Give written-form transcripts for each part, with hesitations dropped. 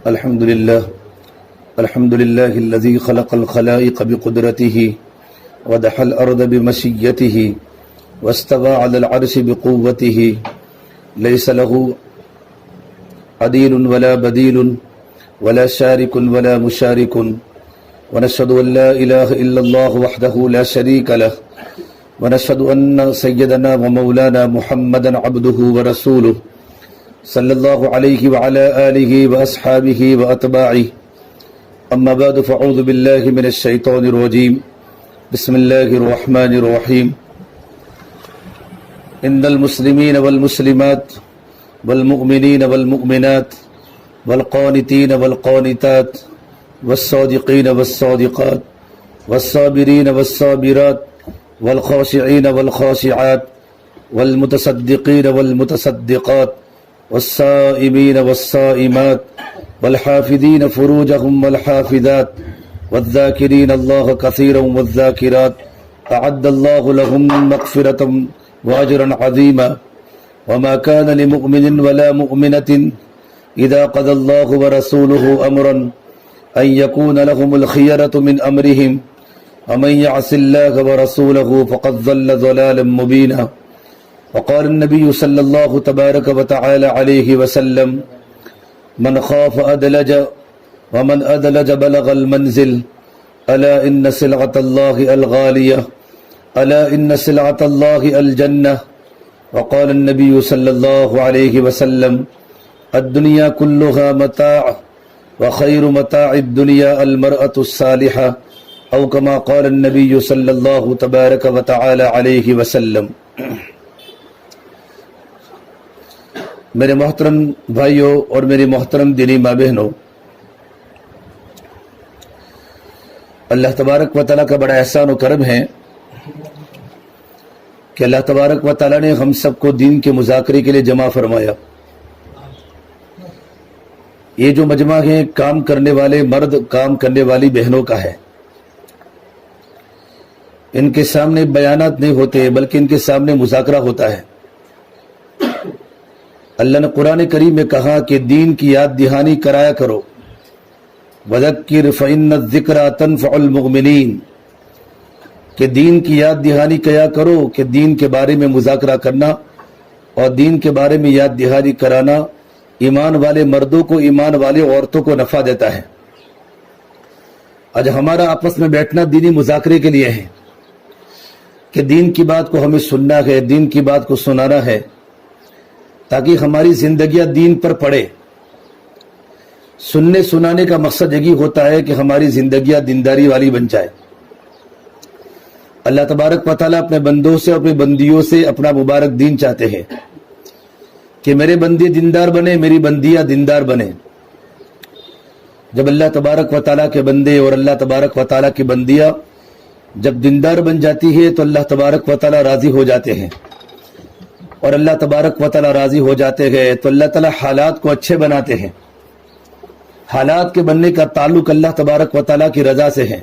الحمد لله الذي خلق الخلائق بقدرته ودحى الأرض بمشيته واستوى على العرش بقوته ليس له عديل ولا بديل ولا شارك ولا مشارك ونشهد أن لا إله إلا الله وحده لا شريك له ونشهد أن سيدنا ومولانا محمدا عبده ورسوله صلى الله عليه وعلى آله وأصحابه وأتباعه أما بعد فأعوذ بالله من الشيطان الرجيم بسم الله الرحمن الرحيم إن المسلمين والمسلمات والمؤمنين والمؤمنات والقانتين والقانتات والصادقين والصادقات والصابرين والصابرات والخاشعين والخاشعات والمتصدقين والمتصدقات والصائمين والصائمات والحافظين فروجهم والحافظات والذاكرين الله كثيرا والذاكرات أعد الله لهم مغفرة وأجرا عظيما وما كان لمؤمن ولا مؤمنة إذا قضى الله ورسوله أمرا أن يكون لهم الخيرة من أمرهم ومن يعص الله ورسوله فقد ضل ضلالا مبينا وقال النبي صلى الله تبارك وتعالى عليه وسلم من خاف أدلج ومن أدلج بلغ المنزل ألا إن سلعة الله الغالية ألا إن سلعة الله الجنة وقال النبي صلى الله عليه وسلم الدنيا كلها متاع وخير متاع الدنيا المرأة الصالحة أو كما قال النبي صلى الله تبارك وتعالى عليه وسلم. میرے محترم بھائیوں اور میری محترم دینی ماں بہنوں، اللہ تبارک و تعالیٰ کا بڑا احسان و کرم ہے کہ اللہ تبارک و تعالیٰ نے ہم سب کو دین کے مذاکرے کے لیے جمع فرمایا. یہ جو مجمع ہے کام کرنے والے مرد، کام کرنے والی بہنوں کا ہے. ان کے سامنے بیانات نہیں ہوتے بلکہ ان کے سامنے مذاکرہ ہوتا ہے. اللہ نے قرآن کریم میں کہا کہ دین کی یاد دہانی کرایا کرو، وذکر فإن الذکرى تنفع المؤمنین، کہ دین کی یاد دہانی کیا کرو، کہ دین کے بارے میں مذاکرہ کرنا اور دین کے بارے میں یاد دہانی کرانا ایمان والے مردوں کو، ایمان والے عورتوں کو نفع دیتا ہے. آج ہمارا آپس میں بیٹھنا دینی مذاکرے کے لیے ہے کہ دین کی بات کو ہمیں سننا ہے، دین کی بات کو سنانا ہے تاکہ ہماری زندگیاں دین پر پڑے. سننے سنانے کا مقصد یہی ہوتا ہے کہ ہماری زندگیاں دینداری والی بن جائے. اللہ تبارک و تعالیٰ اپنے بندوں سے، اپنے بندیوں سے اپنا مبارک دین چاہتے ہیں کہ میرے بندے دیندار بنے، میری بندیاں دیندار بنے. جب اللہ تبارک و تعالیٰ کے بندے اور اللہ تبارک و تعالیٰ کی بندیاں جب دیندار بن جاتی ہے تو اللہ تبارک و تعالیٰ راضی ہو جاتے ہیں، اور اللہ تبارک و تعالیٰ راضی ہو جاتے ہیں تو اللہ تعالیٰ حالات کو اچھے بناتے ہیں. حالات کے بننے کا تعلق اللہ تبارک و تعالیٰ کی رضا سے ہے.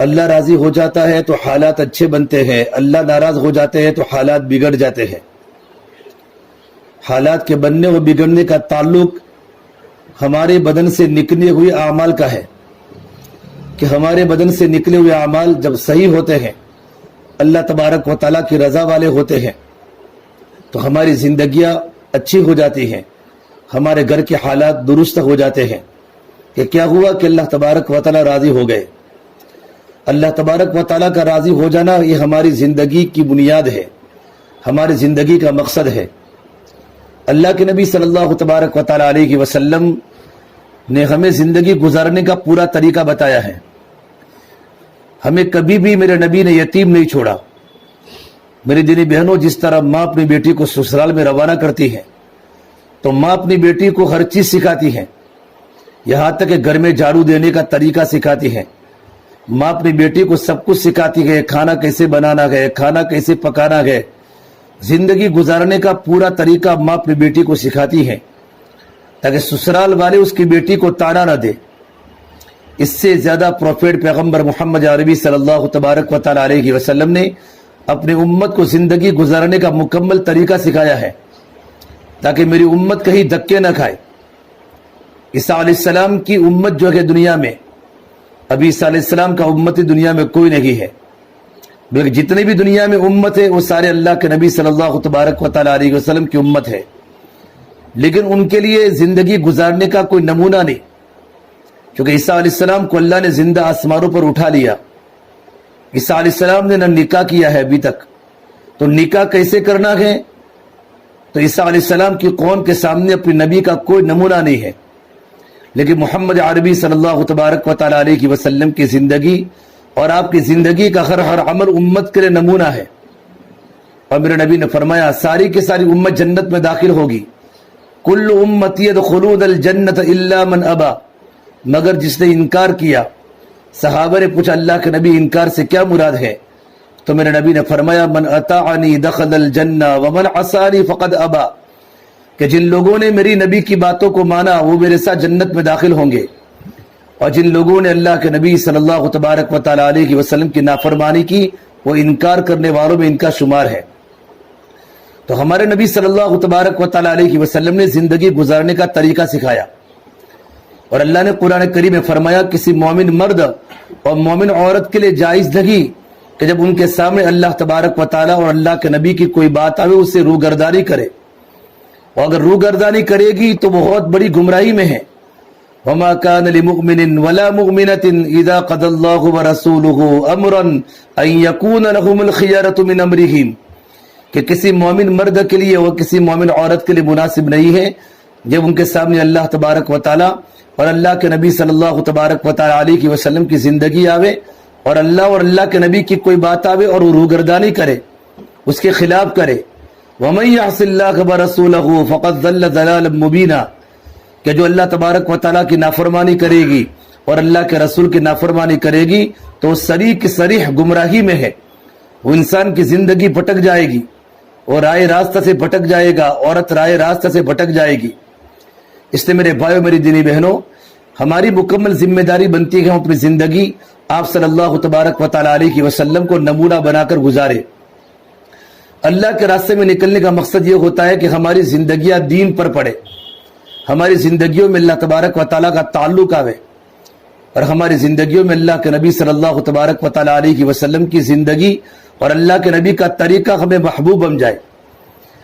اللہ راضی ہو جاتا ہے تو حالات اچھے بنتے ہیں، اللہ ناراض ہو جاتے ہیں تو حالات بگڑ جاتے ہیں. حالات کے بننے و بگڑنے کا تعلق ہمارے بدن سے نکلے ہوئے اعمال کا ہے کہ ہمارے بدن سے نکلے ہوئے اعمال جب صحیح ہوتے ہیں، اللہ تبارک و تعالیٰ کی رضا والے ہوتے ہیں تو ہماری زندگیاں اچھی ہو جاتی ہیں، ہمارے گھر کے حالات درست ہو جاتے ہیں. کہ کیا ہوا کہ اللہ تبارک و تعالیٰ راضی ہو گئے. اللہ تبارک و تعالیٰ کا راضی ہو جانا یہ ہماری زندگی کی بنیاد ہے، ہماری زندگی کا مقصد ہے. اللہ کے نبی صلی اللہ تبارک و تعالیٰ علیہ وسلم نے ہمیں زندگی گزارنے کا پورا طریقہ بتایا ہے. ہمیں کبھی بھی میرے نبی نے یتیم نہیں چھوڑا. میری دینی بہنوں، جس طرح ماں اپنی بیٹی کو سسرال میں روانہ کرتی ہے تو ماں اپنی بیٹی کو ہر چیز سکھاتی ہے، یہاں تک کہ گھر میں جھاڑو دینے کا طریقہ سکھاتی ہے. ماں اپنی بیٹی کو سب کچھ سکھاتی ہے، کھانا کیسے بنانا ہے، کھانا کیسے پکانا ہے. زندگی گزارنے کا پورا طریقہ ماں اپنی بیٹی کو سکھاتی ہے تاکہ سسرال والے اس کی بیٹی کو تانا نہ دے. اس سے زیادہ پروفیٹ پیغمبر محمد عربی صلی اللہ تبارک و تعالیٰ علیہ وسلم نے اپنی امت کو زندگی گزارنے کا مکمل طریقہ سکھایا ہے تاکہ میری امت کہیں دھکے نہ کھائے. عیسیٰ علیہ السلام کی امت جو ہے دنیا میں، ابھی عیسیٰ علیہ السلام کا امت دنیا میں کوئی نہیں ہے، بلکہ جتنے بھی دنیا میں امت ہے وہ سارے اللہ کے نبی صلی اللہ تبارک و تعالیٰ علیہ وسلم کی امت ہے، لیکن ان کے لیے زندگی گزارنے کا کوئی نمونہ نہیں، کیونکہ عیسیٰ علیہ السلام کو اللہ نے زندہ آسمانوں پر اٹھا لیا۔ عیسیٰ علیہ السلام نے نہ نکاح کیا ہے ابھی تک، تو نکاح کیسے کرنا ہے؟ تو عیسیٰ علیہ السلام کی قوم کے سامنے اپنے نبی کا کوئی نمونہ نہیں ہے، لیکن محمد عربی صلی اللہ تبارک و تعالیٰ علیہ وسلم کی زندگی اور آپ کی زندگی کا ہر عمل امت کے لیے نمونہ ہے۔ اور میرے نبی نے فرمایا ساری کی ساری امت جنت میں داخل ہوگی، کل امتی یدخلون الجنت الا من ابا، مگر جس نے انکار کیا۔ صحابہ نے پوچھا اللہ کے نبی انکار سے کیا مراد ہے؟ تو میرے نبی نے فرمایا من اطاعنی دخل الجنہ ومن عصانی فقد ابا، کہ جن لوگوں نے میری نبی کی باتوں کو مانا وہ میرے ساتھ جنت میں داخل ہوں گے، اور جن لوگوں نے اللہ کے نبی صلی اللہ تبارک و تعالیٰ علیہ وسلم کی نافرمانی کی وہ انکار کرنے والوں میں ان کا شمار ہے۔ تو ہمارے نبی صلی اللہ تبارک و تعالیٰ علیہ وسلم نے زندگی گزارنے کا طریقہ سکھایا، اور اللہ نے قرآن کریم میں فرمایا کسی مومن مرد اور مومن عورت کے لیے جائز نہیں کہ جب ان کے سامنے اللہ تبارک و تعالیٰ اور اللہ کے نبی کی کوئی بات آوے اس سے روگردانی کرے، اور اگر روگردانی کرے گی تو بہت بڑی گمراہی میں ہے۔ وما كان لمؤمن ولا مؤمنة اذا قضى الله ورسوله امرا ان يكون لهم الخيارة من امرهم، کہ کسی مومن مرد کے لیے اور کسی مومن عورت کے لیے مناسب نہیں ہے جب ان کے سامنے اللہ تبارک و تعالیٰ اور اللہ کے نبی صلی اللہ تبارک و تعالیٰ علیہ وسلم کی زندگی آوے اور اللہ کے نبی کی کوئی بات آوے اور وہ روگردانی کرے، اس کے خلاف کرے۔ وَمَن يَعْصِ اللَّهَ وَرَسُولَهُ فَقَدْ ضَلَّ ضَلَالًا مُبِينًا، کہ جو اللہ تبارک و تعالیٰ کی نافرمانی کرے گی اور اللہ کے رسول کی نافرمانی کرے گی تو صریح کی صریح گمراہی میں ہے، وہ انسان کی زندگی بھٹک جائے گی اور رائے راستہ سے بھٹک جائے گا، عورت رائے راستہ سے بھٹک جائے گی۔ اس لیے میرے بھائیو میری دینی بہنوں، ہماری مکمل ذمہ داری بنتی ہے ہم اپنی زندگی آپ صلی اللہ تبارک و تعالیٰ علیہ وسلم کو نمونہ بنا کر گزارے۔ اللہ کے راستے میں نکلنے کا مقصد یہ ہوتا ہے کہ ہماری زندگیاں دین پر پڑے، ہماری زندگیوں میں اللہ تبارک و تعالیٰ کا تعلق آوے، اور ہماری زندگیوں میں اللہ کے نبی صلی اللہ تبارک و تعالیٰ علیہ وسلم کی زندگی اور اللہ کے نبی کا طریقہ ہمیں محبوب بن جائے۔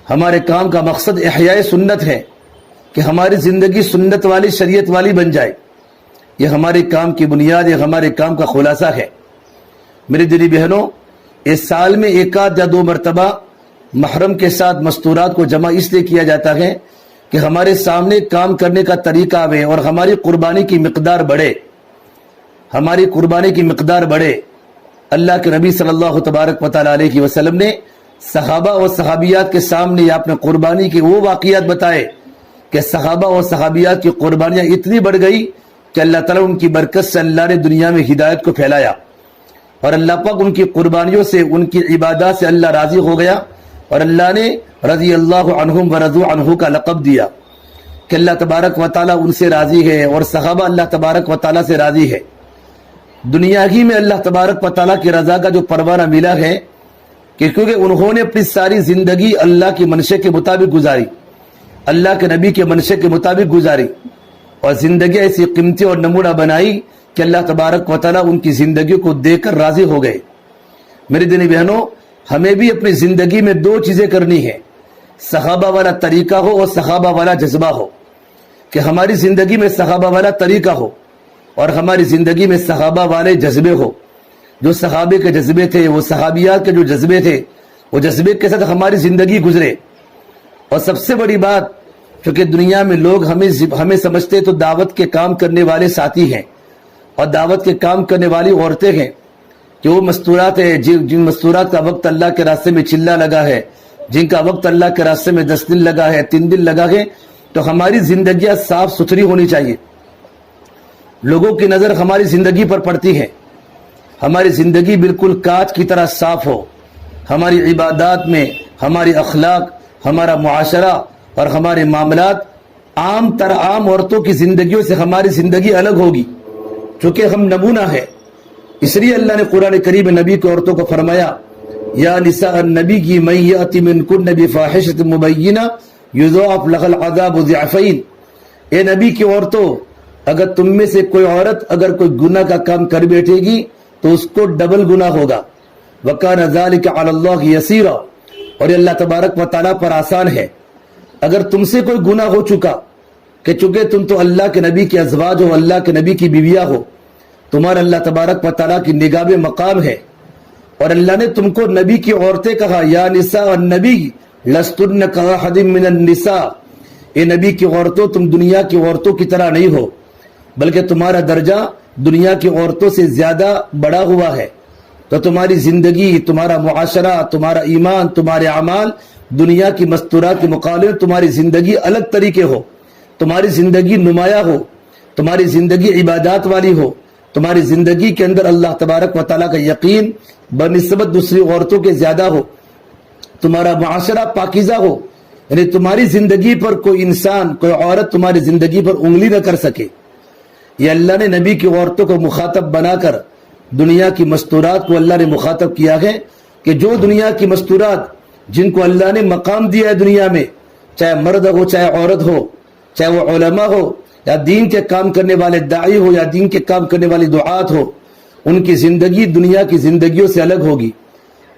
ہمارے کام کا مقصد احیاء سنت ہے کہ ہماری زندگی سنت والی شریعت والی بن جائے، یہ ہمارے کام کی بنیاد، یہ ہمارے کام کا خلاصہ ہے۔ میری دینی بہنوں، اس سال میں ایک آدھ یا دو مرتبہ محرم کے ساتھ مستورات کو جمع اس لیے کیا جاتا ہے کہ ہمارے سامنے کام کرنے کا طریقہ آوے اور ہماری قربانی کی مقدار بڑھے، ہماری قربانی کی مقدار بڑھے۔ اللہ کے نبی صلی اللہ تبارک و تعالیٰ علیہ وسلم نے صحابہ اور صحابیات کے سامنے اپنے قربانی کے وہ واقعات بتائے کہ صحابہ اور صحابیات کی قربانیاں اتنی بڑھ گئی کہ اللہ تعالیٰ ان کی برکت سے اللہ نے دنیا میں ہدایت کو پھیلایا، اور اللہ پاک ان کی قربانیوں سے، ان کی عبادات سے اللہ راضی ہو گیا، اور اللہ نے رضی اللہ عنہم ورضوا عنہ کا لقب دیا کہ اللہ تبارک و تعالیٰ ان سے راضی ہے اور صحابہ اللہ تبارک و تعالیٰ سے راضی ہے۔ دنیا ہی میں اللہ تبارک و تعالیٰ کی رضا کا جو پروانہ ملا ہے کہ کیونکہ انہوں نے اپنی ساری زندگی اللہ کی منشے کے مطابق گزاری، اللہ کے نبی کے منشے کے مطابق گزاری، اور زندگی ایسی قیمتی اور نمونہ بنائی کہ اللہ تبارک و تعالیٰ ان کی زندگی کو دیکھ کر راضی ہو گئے۔ میری دینی بہنوں، ہمیں بھی اپنی زندگی میں دو چیزیں کرنی ہیں، صحابہ والا طریقہ ہو اور صحابہ والا جذبہ ہو، کہ ہماری زندگی میں صحابہ والا طریقہ ہو اور ہماری زندگی میں صحابہ والے جذبے ہو۔ جو صحابے کے جذبے تھے، وہ صحابیات کے جو جذبے تھے، وہ جذبے کے ساتھ ہماری زندگی گزرے۔ اور سب سے بڑی بات، کیونکہ دنیا میں لوگ ہمیں سمجھتے تو دعوت کے کام کرنے والے ساتھی ہیں اور دعوت کے کام کرنے والی عورتیں ہیں، کہ وہ مستورات ہیں جن مستورات کا وقت اللہ کے راستے میں چلا لگا ہے، جن کا وقت اللہ کے راستے میں 10 دن لگا ہے، 3 دن لگا ہے۔ تو ہماری زندگیاں صاف ستھری ہونی چاہیے، لوگوں کی نظر ہماری زندگی پر پڑتی ہے، ہماری زندگی بالکل کانچ کی طرح صاف ہو، ہماری عبادات میں، ہماری اخلاق، ہمارا معاشرہ اور ہمارے معاملات عام عورتوں کی زندگیوں سے ہماری زندگی الگ ہوگی، چونکہ ہم نمونہ ہے۔ اس لیے اللہ نے قرآن کریم نبی کی عورتوں کو فرمایا یا نساء النبی کی من یأتی منکن بفاحشۃ مبینہ یضاعف لها العذاب ضعفین، اے نبی کی عورتوں، اگر تم میں سے کوئی عورت اگر کوئی گناہ کا کام کر بیٹھے گی تو اس کو ڈبل گناہ ہوگا. وَكَانَ ذَلِكَ عَلَى اللَّهِ يَسِيرًا، اور یہ اللہ تبارک و تعالیٰ پر آسان ہے. اگر تم سے کوئی گناہ ہو چکا کہ چونکہ تم تو اللہ کے نبی کے ازواج ہو، اللہ کے نبی کی بیویاں ہو، تمہارا اللہ تبارک و تعالیٰ کی نگاہ میں مقام ہے، اور اللہ نے تم کو نبی کی عورتیں کہا، یا نساء النبی لستن کاحد من النساء، اے نبی کی عورتوں تم دنیا کی عورتوں کی طرح نہیں ہو، بلکہ تمہارا درجہ دنیا کی عورتوں سے زیادہ بڑا ہوا ہے. تو تمہاری زندگی، تمہارا معاشرہ، تمہارا ایمان، تمہارے اعمال دنیا کی مستورات کے مقابلے میں تمہاری زندگی الگ طریقے ہو، تمہاری زندگی نمایاں ہو، تمہاری زندگی عبادات والی ہو، تمہاری زندگی کے اندر اللہ تبارک و تعالیٰ کا یقین بنسبت دوسری عورتوں کے زیادہ ہو، تمہارا معاشرہ پاکیزہ ہو، یعنی تمہاری زندگی پر کوئی انسان، کوئی عورت تمہاری زندگی پر انگلی نہ کر سکے. یہ اللہ نے نبی کی عورتوں کو مخاطب بنا کر دنیا کی مستورات کو اللہ نے مخاطب کیا ہے کہ جو دنیا کی مستورات جن کو اللہ نے مقام دیا ہے دنیا میں، چاہے مرد ہو چاہے عورت ہو، چاہے وہ علماء ہو یا دین کے کام کرنے والے داعی ہو یا دین کے کام کرنے والی دعات ہو، ان کی زندگی دنیا کی زندگیوں سے الگ ہوگی.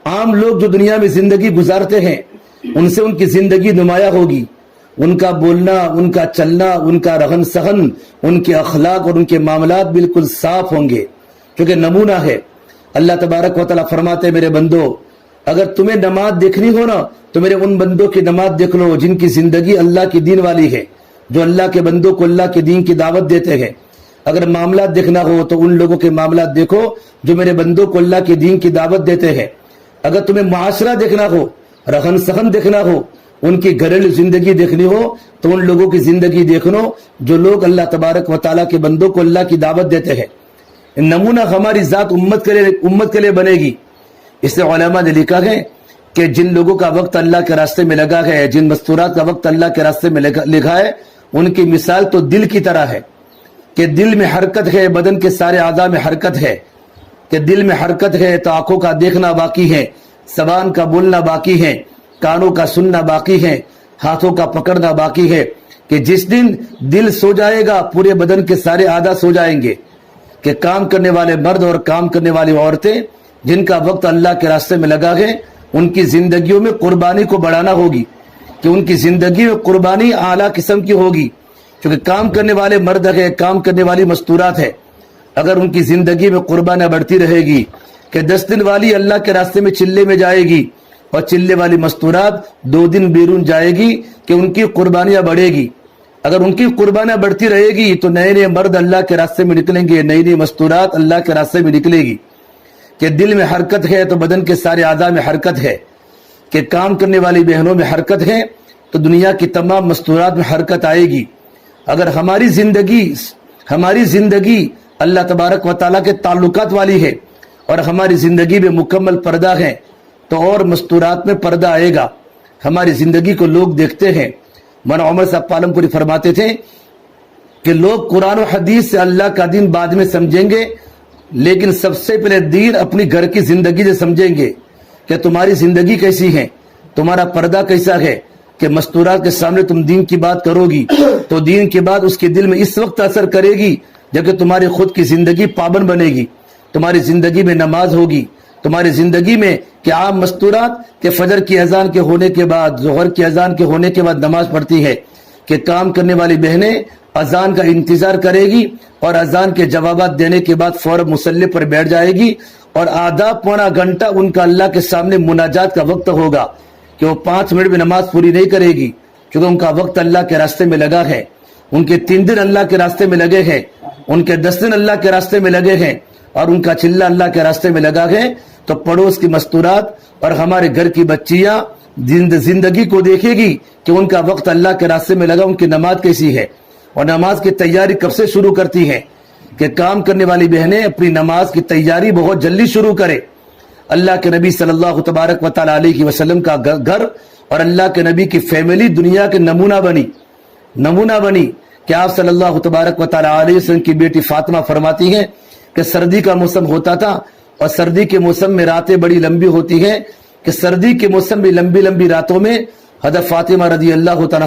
عام لوگ جو دنیا میں زندگی گزارتے ہیں ان سے ان کی زندگی نمایاں ہوگی. ان کا بولنا، ان کا چلنا، ان کا رہن سہن، ان کے اخلاق اور ان کے معاملات بالکل صاف ہوں گے، کیونکہ نمونہ ہے. اللہ تبارک و تعالیٰ فرماتے ہیں میرے بندو، اگر تمہیں نماز دیکھنی ہو نا تو میرے ان بندوں کی نماز دیکھ لو جن کی زندگی اللہ کی دین والی ہے، جو اللہ کے بندوں کو اللہ کے دین کی دعوت دیتے ہیں. اگر معاملات دیکھنا ہو تو ان لوگوں کے معاملات دیکھو جو میرے بندوں کو اللہ کے دین کی دعوت دیتے ہیں. اگر تمہیں معاشرہ دیکھنا ہو، رہن سہن دیکھنا ہو، ان کی گھریلو زندگی دیکھنی ہو تو ان لوگوں کی زندگی دیکھنو جو لوگ اللہ تبارک و تعالیٰ کے بندوں کو اللہ کی دعوت دیتے ہیں. نمونہ ہماری ذات امت کے لیے بنے گی. اس سے علماء نے لکھا ہے کہ جن لوگوں کا وقت اللہ کے راستے میں لگا ہے، جن مستورات کا وقت اللہ کے راستے میں لگا ہے، ان کی مثال تو دل کی طرح ہے کہ دل میں حرکت ہے، بدن کے سارے اعضاء میں حرکت ہے، کہ دل میں حرکت ہے تو آنکھوں کا دیکھنا باقی ہے، زبان کا بولنا باقی ہے، کانوں کا سننا باقی ہے، ہاتھوں کا پکڑنا باقی ہے. کہ جس دن دل سو جائے گا پورے بدن کے سارے اعضاء سو جائیں گے. کہ کام کرنے والے مرد اور کام کرنے والی عورتیں جن کا وقت اللہ کے راستے میں لگا ہے، ان کی زندگیوں میں قربانی کو بڑھانا ہوگی، کہ ان کی زندگی میں قربانی اعلیٰ قسم کی ہوگی. کیونکہ کام کرنے والے مرد ہے، کام کرنے والی مستورات ہے، اگر ان کی زندگی میں قربانیاں بڑھتی رہے گی کہ 10 دن والی اللہ کے راستے میں چلے میں جائے گی اور چلے والی مستورات 2 دن بیرون جائے گی، کہ ان کی قربانیاں بڑھے گی. اگر ان کی قربانیاں بڑھتی رہے گی تو نئے نئے مرد اللہ کے راستے میں نکلیں گے، نئی نئی مستورات اللہ کے راستے میں نکلے گی. کہ دل میں حرکت ہے تو بدن کے سارے اعضاء میں حرکت ہے، کہ کام کرنے والی بہنوں میں حرکت ہے تو دنیا کی تمام مستورات میں حرکت آئے گی. اگر ہماری زندگی اللہ تبارک و تعالیٰ کے تعلقات والی ہے اور ہماری زندگی میں مکمل پردہ ہے تو اور مستورات میں پردہ آئے گا. ہماری زندگی کو لوگ دیکھتے ہیں. مولانا عمر صاحب پالم پوری فرماتے تھے کہ لوگ قرآن و حدیث سے اللہ کا دین بعد میں سمجھیں گے، لیکن سب سے پہلے دین اپنی گھر کی زندگی سے سمجھیں گے کہ تمہاری زندگی کیسی ہے، تمہارا پردہ کیسا ہے. کہ مستورات کے سامنے تم دین کی بات کرو گی تو دین کے بعد اس کے دل میں اس وقت اثر کرے گی جبکہ تمہاری خود کی زندگی پابند بنے گی. تمہاری زندگی میں نماز ہوگی، تمہاری زندگی میں کہ عام مستورات کہ فجر کی اذان کے ہونے کے بعد، ظہر کی اذان کے ہونے کے بعد نماز پڑھتی ہے، کہ کام کرنے والی بہنیں اذان کا انتظار کرے گی اور اذان کے جوابات دینے کے بعد فوراً مصلی پر بیٹھ جائے گی اور آدھا پونا گھنٹہ ان کا اللہ کے سامنے مناجات کا وقت ہوگا، کہ وہ 5 منٹ میں نماز پوری نہیں کرے گی کیونکہ ان کا وقت اللہ کے راستے میں لگا ہے. ان کے 3 دن اللہ کے راستے میں لگے ہیں، ان کے 10 دن اللہ کے راستے میں لگے ہیں اور ان کا چلہ اللہ کے راستے میں لگا ہے. تو پڑوس کی مستورات اور ہمارے گھر کی بچیاں زندگی کو دیکھے گی کہ ان کا وقت اللہ کے راستے میں لگا، ان کی نماز کیسی ہے اور نماز کی تیاری کب سے شروع کرتی ہے. کہ کام کرنے والی بہنیں اپنی نماز کی تیاری بہت جلدی شروع کرے. اللہ کے نبی صلی اللہ تبارک و تعالی علیہ وسلم کا گھر اور اللہ کے نبی کی فیملی دنیا کے نمونہ بنی کہ آپ صلی اللہ تبارک و تعالی علیہ وسلم کی بیٹی فاطمہ فرماتی ہیں کہ سردی کا موسم ہوتا تھا اور سردی کے موسم میں راتیں بڑی لمبی ہوتی ہیں، کہ سردی کے موسم میں لمبی لمبی راتوں میں حضرت فاطمہ رضی اللہ تعالی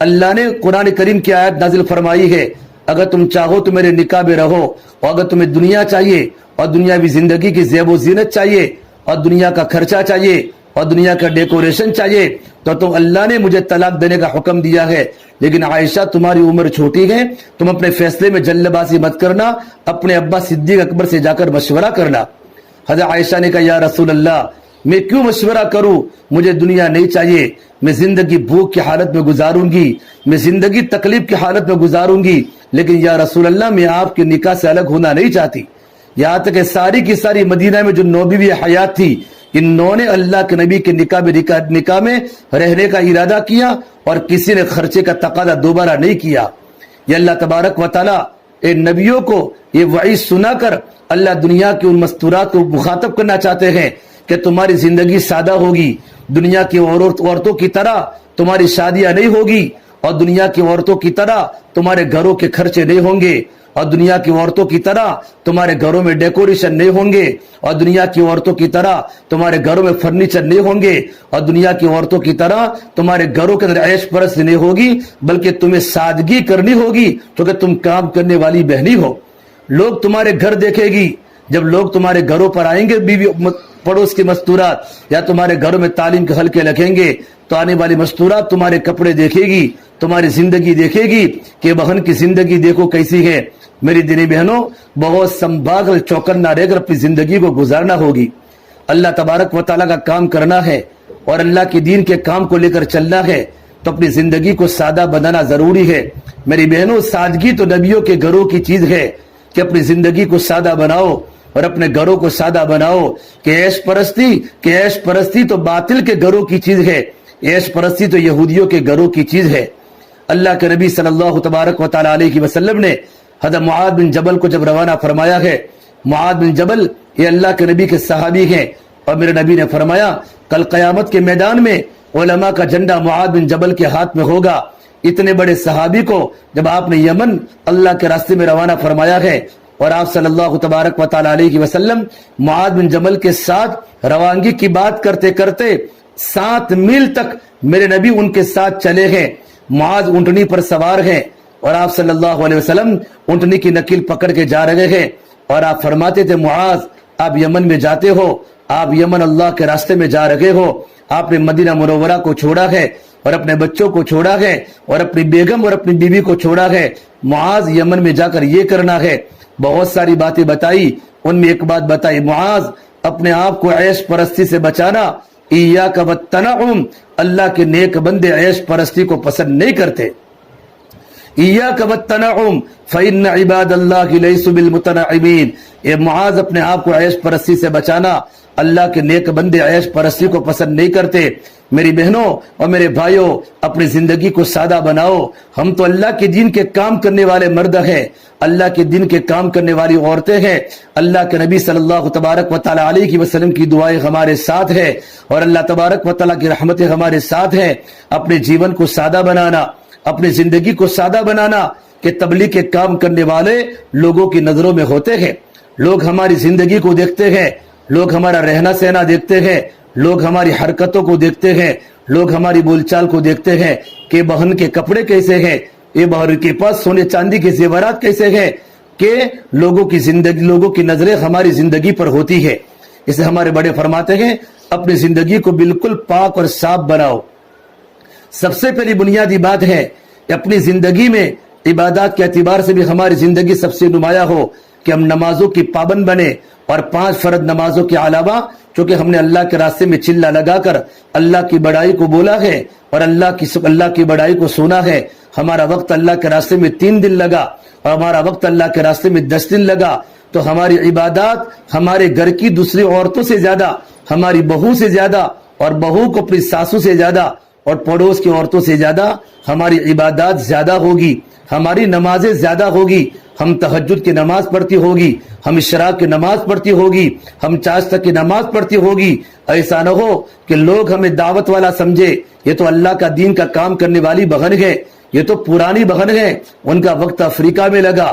اللہ نے قرآن کریم کی آیت نازل فرمائی ہے، اگر تم چاہو تو میرے نکاح میں رہو، اور اگر تمہیں دنیا چاہیے اور دنیاوی زندگی کی زیب و زینت چاہیے اور دنیا کا خرچہ چاہیے اور دنیا کا ڈیکوریشن چاہیے تو اللہ نے مجھے طلاق دینے کا حکم دیا ہے۔ لیکن عائشہ تمہاری عمر چھوٹی ہے، تم اپنے فیصلے میں جلد بازی مت کرنا، اپنے ابا صدیق اکبر سے جا کر مشورہ کرنا۔ حضرت عائشہ نے کہا یا رسول اللہ میں کیوں مشورہ کروں، مجھے دنیا نہیں چاہیے، میں زندگی بھوک کی حالت میں گزاروں گی، میں زندگی تکلیف کی حالت میں گزاروں گی، لیکن یا رسول اللہ میں آپ کے نکاح سے الگ ہونا نہیں چاہتی۔ یہاں تک کہ ساری کی ساری مدینہ میں جو 9 بیوی حیات تھی، انہوں نے اللہ کے نبی کے نکاح میں رہنے کا ارادہ کیا اور کسی نے خرچے کا تقاضا دوبارہ نہیں کیا۔ یہ اللہ تبارک و تعالی اے نبیوں کو یہ وعید سنا کر اللہ دنیا کی ان مستورات کو مخاطب کرنا چاہتے ہیں کہ تمہاری زندگی سادہ ہوگی، دنیا کی عورتوں کی طرح تمہاری شادیاں نہیں ہوگی، اور دنیا کی عورتوں کی طرح تمہارے گھروں کے خرچے نہیں ہوں گے، اور دنیا کی عورتوں کی طرح تمہارے گھروں میں ڈیکوریشن نہیں ہوں گے، اور دنیا کی عورتوں کی طرح تمہارے گھروں میں فرنیچر نہیں ہوں گے، اور دنیا کی عورتوں کی طرح تمہارے گھروں کے اندر عیش پرستی نہیں ہوگی، بلکہ تمہیں سادگی کرنی ہوگی کیونکہ تم کام کرنے والی بہنی ہو۔ لوگ تمہارے گھر دیکھے گی، جب لوگ تمہارے گھروں پر آئیں گے بیوی پڑوس کی مستورات یا تمہارے گھروں میں تعلیم کے حلقے لگیں گے تو آنے والی مستورات تمہارے کپڑے دیکھے گی، تمہاری زندگی دیکھے گی کہ بہن کی زندگی دیکھو کیسی ہے۔ میری دینی بہنوں بہت سنبھال کر چوکنا رہ کر اپنی زندگی کو گزارنا ہوگی۔ اللہ تبارک و تعالیٰ کا کام کرنا ہے اور اللہ کے دین کے کام کو لے کر چلنا ہے تو اپنی زندگی کو سادہ بنانا ضروری ہے۔ میری بہنوں سادگی تو نبیوں کے گھروں کی چیز ہے کہ اپنی زندگی کو سادہ بناؤ اور اپنے گھروں کو سادہ بناؤ کہ عیش پرستی تو باطل کے گھروں کی چیز ہے، عیش پرستی تو یہودیوں کے گھروں کی چیز ہے۔ اللہ کے نبی صلی اللہ تبارک و تعالی علیہ وسلم نے حضرت معاذ بن جبل کو جب روانہ فرمایا ہے، معاذ بن جبل یہ اللہ کے نبی کے صحابی ہیں، اور میرے نبی نے فرمایا کل قیامت کے میدان میں علماء کا جھنڈا معاذ بن جبل کے ہاتھ میں ہوگا۔ اتنے بڑے صحابی کو جب آپ نے یمن اللہ کے راستے میں روانہ فرمایا ہے اور آپ صلی اللہ تبارک و تعالی علیہ وسلم معاذ بن جبل کے ساتھ روانگی کی بات کرتے کرتے 7 میل تک میرے نبی ان کے ساتھ چلے ہیں۔ معاذ اونٹنی پر سوار ہیں اور آپ صلی اللہ علیہ وسلم اونٹنی کی نکیل پکڑ کے جا رہے ہیں، اور آپ فرماتے تھے معاذ آپ یمن میں جاتے ہو، آپ یمن اللہ کے راستے میں جا رہے ہو، آپ نے مدینہ منورہ کو چھوڑا ہے اور اپنے بچوں کو چھوڑا ہے اور اپنی بیگم اور اپنی بیوی کو چھوڑا ہے، معاذ یمن میں جا کر یہ کرنا ہے۔ بہت ساری باتیں بتائی، ان میں ایک بات بتائی معاذ اپنے آپ کو عیش پرستی سے بچانا، ایاک والتنعم، اللہ کے نیک بندے عیش پرستی کو پسند نہیں کرتے۔ ایاک والتنعم فإن عباد اللہ لیسوا بالمتنعمین، اے معاذ اپنے آپ کو عیش پرستی سے بچانا، اللہ کے نیک بندے عیش پرستی کو پسند نہیں کرتے۔ میری بہنوں اور میرے بھائیوں اپنی زندگی کو سادہ بناؤ، ہم تو اللہ کے دین کے کام کرنے والے مرد ہیں، اللہ کے دین کے کام کرنے والی عورتیں ہیں، اللہ کے نبی صلی اللہ تبارک و تعالی علیہ وسلم کی دعائیں ہمارے ساتھ ہیں اور اللہ تبارک و تعالی کی رحمتیں ہمارے ساتھ ہیں۔ اپنے جیون کو سادہ بنانا، اپنی زندگی کو سادہ بنانا کہ تبلیغ کے کام کرنے والے لوگوں کی نظروں میں ہوتے ہیں، لوگ ہماری زندگی کو دیکھتے ہیں، لوگ ہمارا رہنا سہنا دیکھتے ہیں، لوگ ہماری حرکتوں کو دیکھتے ہیں، لوگ ہماری بول چال کو دیکھتے ہیں کہ بہن کے کپڑے کیسے ہیں، یہ بہن کے پاس سونے چاندی کے زیورات کیسے ہیں، کہ لوگوں کی نظریں ہماری زندگی پر ہوتی ہے۔ اسے ہمارے بڑے فرماتے ہیں اپنی زندگی کو بالکل پاک اور صاف بناؤ۔ سب سے پہلی بنیادی بات ہے کہ اپنی زندگی میں عبادات کے اعتبار سے بھی ہماری زندگی سب سے نمایاں ہو کہ ہم نمازوں کی پابند بنے، اور 5 فرض نمازوں کے علاوہ چونکہ ہم نے اللہ کے راستے میں چلا لگا کر اللہ کی بڑائی کو بولا ہے اور اللہ کی بڑائی کو سنا ہے۔ ہمارا وقت اللہ کے راستے میں 3 دن لگا اور ہمارا وقت اللہ کے راستے میں 10 دن لگا، تو ہماری عبادات ہمارے گھر کی دوسری عورتوں سے زیادہ، ہماری بہو سے زیادہ، اور بہو کو اپنی ساسو سے زیادہ اور پڑوس کی عورتوں سے زیادہ ہماری عبادات زیادہ ہوگی، ہماری نمازیں زیادہ ہوگی، ہم تہجد کی نماز پڑھتی ہوگی، ہم اشراق کی نماز پڑھتی ہوگی، ہم چاشت کی نماز پڑھتی ہوگی۔ ایسا نہ ہو کہ لوگ ہمیں دعوت والا سمجھے، یہ تو اللہ کا دین کا کام کرنے والی بہن ہے، یہ تو پرانی بہن ہے، ان کا وقت افریقہ میں لگا،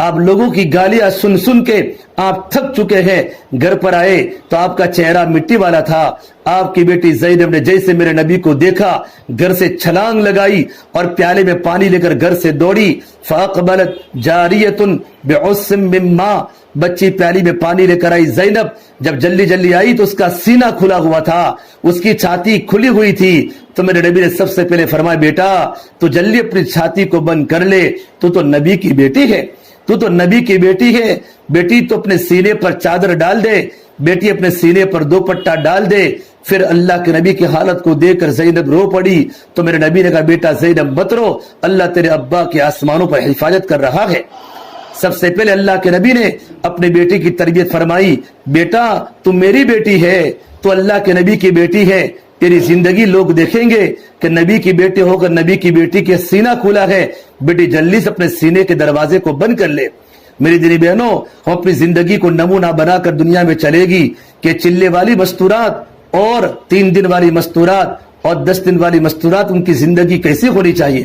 آپ لوگوں کی گالیاں سن سن کے آپ تھک چکے ہیں، گھر پر آئے تو آپ کا چہرہ مٹی والا تھا۔ آپ کی بیٹی زینب نے جیسے میرے نبی کو دیکھا گھر سے چھلانگ لگائی اور پیالے میں پانی لے کر گھر سے دوڑی۔ فاقبلت جاریۃ بعص من ماء، بچی پیالی میں پانی لے کر آئی۔ زینب جب جلدی جلدی آئی تو اس کا سینہ کھلا ہوا تھا، اس کی چھاتی کھلی ہوئی تھی۔ تو میرے نبی نے سب سے پہلے فرمایا بیٹا تو جلدی اپنی چھاتی کو بند کر لے، تو نبی کی بیٹی ہے، تو نبی کی بیٹی ہے۔ بیٹی تو اپنے سینے پر چادر ڈال دے، بیٹی اپنے سینے پر دوپٹہ ڈال دے۔ پھر اللہ کے نبی کی حالت کو دیکھ کر زینب رو پڑی تو میرے نبی نے کہا بیٹا زینب مت رو، اللہ تیرے ابا کے آسمانوں پر حفاظت کر رہا ہے۔ سب سے پہلے اللہ کے نبی نے اپنے بیٹی کی تربیت فرمائی، بیٹا تم میری بیٹی ہے، تو اللہ کے نبی کی بیٹی ہے، تیری زندگی لوگ دیکھیں گے کہ نبی کی بیٹے ہو کر نبی کی بیٹی کے سینہ کھلا ہے، بیٹی جلدی سے اپنے سینے کے دروازے کو بند کر لے۔ میری دینی بہنوں، ہم اپنی زندگی کو نمونہ بنا کر دنیا میں چلے گی کہ چلے والی مستورات اور 3 دن والی مستورات اور 10 دن والی مستورات ان کی زندگی کیسی ہونی چاہیے،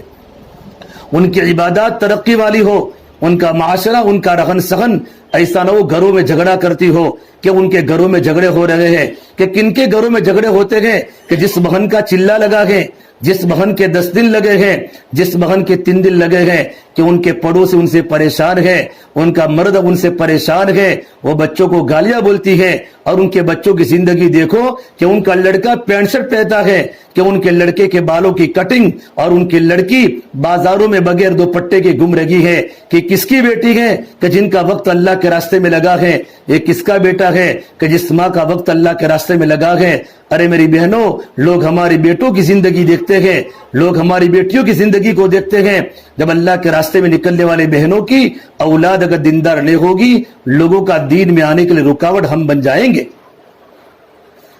ان کی عبادات ترقی والی ہو، ان کا معاشرہ، ان کا رہن سہن ایسا نہ ہو گھروں میں جھگڑا کرتی ہو کہ ان کے گھروں میں جھگڑے ہو رہے ہیں، کہ کن کے گھروں میں جھگڑے ہوتے ہیں کہ جس بہن کا چلا لگا ہے، جس بہن کے 10 دن لگے ہیں، جس بہن کے 3 دن لگے ہیں، کہ ان کے پڑوسی ان سے پریشان ہے، ان کا مرد ان سے پریشان ہے، وہ بچوں کو گالیاں بولتی ہے، اور ان کے بچوں کی زندگی دیکھو کہ ان کا لڑکا پینٹ شرٹ پہنتا ہے، کہ ان کے لڑکے کے بالوں کی کٹنگ، اور ان کی لڑکی بازاروں میں بغیر دوپٹے کے گھوم رہی ہے، کہ کس کی بیٹی ہے کہ جن کا وقت اللہ کے راستے میں لگا ہے، یہ کس کا بیٹا ہے کہ جس ماں کا وقت اللہ کے راستے میں لگا ہے۔ ارے میری بہنوں، لوگ ہماری بیٹوں کی زندگی دیکھتے ہیں، لوگ ہماری بیٹیوں کی زندگی کو دیکھتے ہیں۔ جب اللہ کے راستے میں نکلنے والے بہنوں کی اولاد اگر دیندار نہیں ہوگی، لوگوں کا دین میں آنے کے لیے رکاوٹ ہم بن جائیں گے،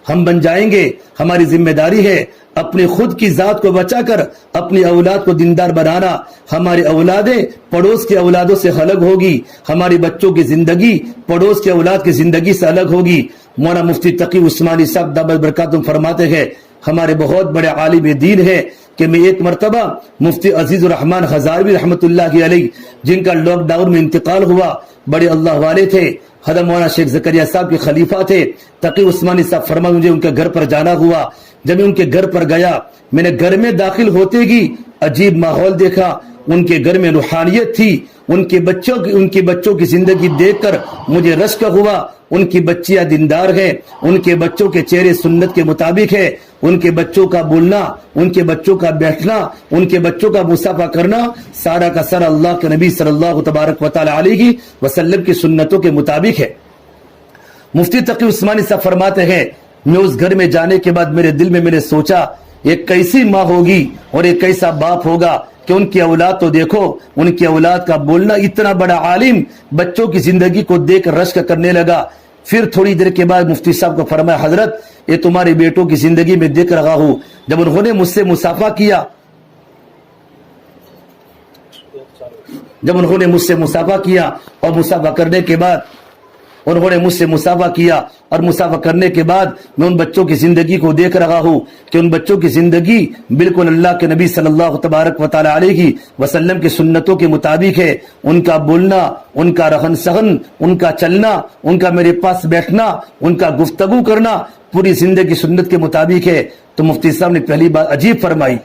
ہم بن جائیں گے۔ ہماری ذمہ داری ہے اپنی خود کی ذات کو بچا کر اپنی اولاد کو دیندار بنانا۔ ہماری اولادیں پڑوس کی اولادوں سے الگ ہوگی، ہماری بچوں کی زندگی پڑوس کی اولاد کی زندگی سے الگ ہوگی۔ مولانا مفتی تقی عثمانی صاحب دامت برکاتہم فرماتے ہیں، ہمارے بہت بڑے عالم دین ہے کہ میں ایک مرتبہ مفتی عزیز الرحمان ہزاروی رحمت اللہ علیہ، جن کا لاک ڈاؤن میں انتقال ہوا، بڑے اللہ والے تھے، حضرت مولانا شیخ زکریا صاحب کے خلیفہ تھے۔ تقی عثمانی صاحب فرما مجھے ان کے گھر پر جانا ہوا۔ جب میں ان کے گھر پر گیا، میں نے گھر میں داخل ہوتے ہی عجیب ماحول دیکھا۔ ان کے گھر میں روحانیت تھی، ان کے بچوں کی زندگی دیکھ کر مجھے رشک ہوا۔ ان کی بچیاں دیندار ہیں، ان کے بچوں کے چہرے سنت کے مطابق ہے، ان کے بچوں کا بولنا، ان کے بچوں کا بیٹھنا، ان کے بچوں کا مصافحہ کرنا سارا کا سارا اللہ کے نبی صلی اللہ تبارک و تعالی علیہ وسلم کی سنتوں کے مطابق ہے۔ مفتی تقی عثمانی صاحب فرماتے ہیں، میں اس گھر میں جانے کے بعد میرے دل میں میں نے سوچا یہ کیسی ماں ہوگی اور یہ کیسا باپ ہوگا کہ ان کی اولاد تو دیکھو، ان کی اولاد کا بولنا، اتنا بڑا عالم بچوں کی زندگی کو دیکھ رشک کرنے لگا۔ پھر تھوڑی دیر کے بعد مفتی صاحب کو فرمایا حضرت یہ تمہارے بیٹوں کی زندگی میں دیکھ رہا ہوں۔ جب انہوں نے مجھ سے مصافحہ کیا، اور مصافحہ کرنے کے بعد انہوں نے مجھ سے مصافحہ کیا، اور مصافحہ کرنے کے بعد میں ان بچوں کی زندگی کو دیکھ رہا ہوں کہ ان بچوں کی زندگی بالکل اللہ کے نبی صلی اللہ تبارک و تعالی علیہ وسلم کی سنتوں کے مطابق ہے۔ ان کا بولنا، ان کا رہن سہن، ان کا چلنا، ان کا میرے پاس بیٹھنا، ان کا گفتگو کرنا پوری زندگی سنت کے مطابق ہے۔ تو مفتی صاحب نے پہلی بات عجیب فرمائی،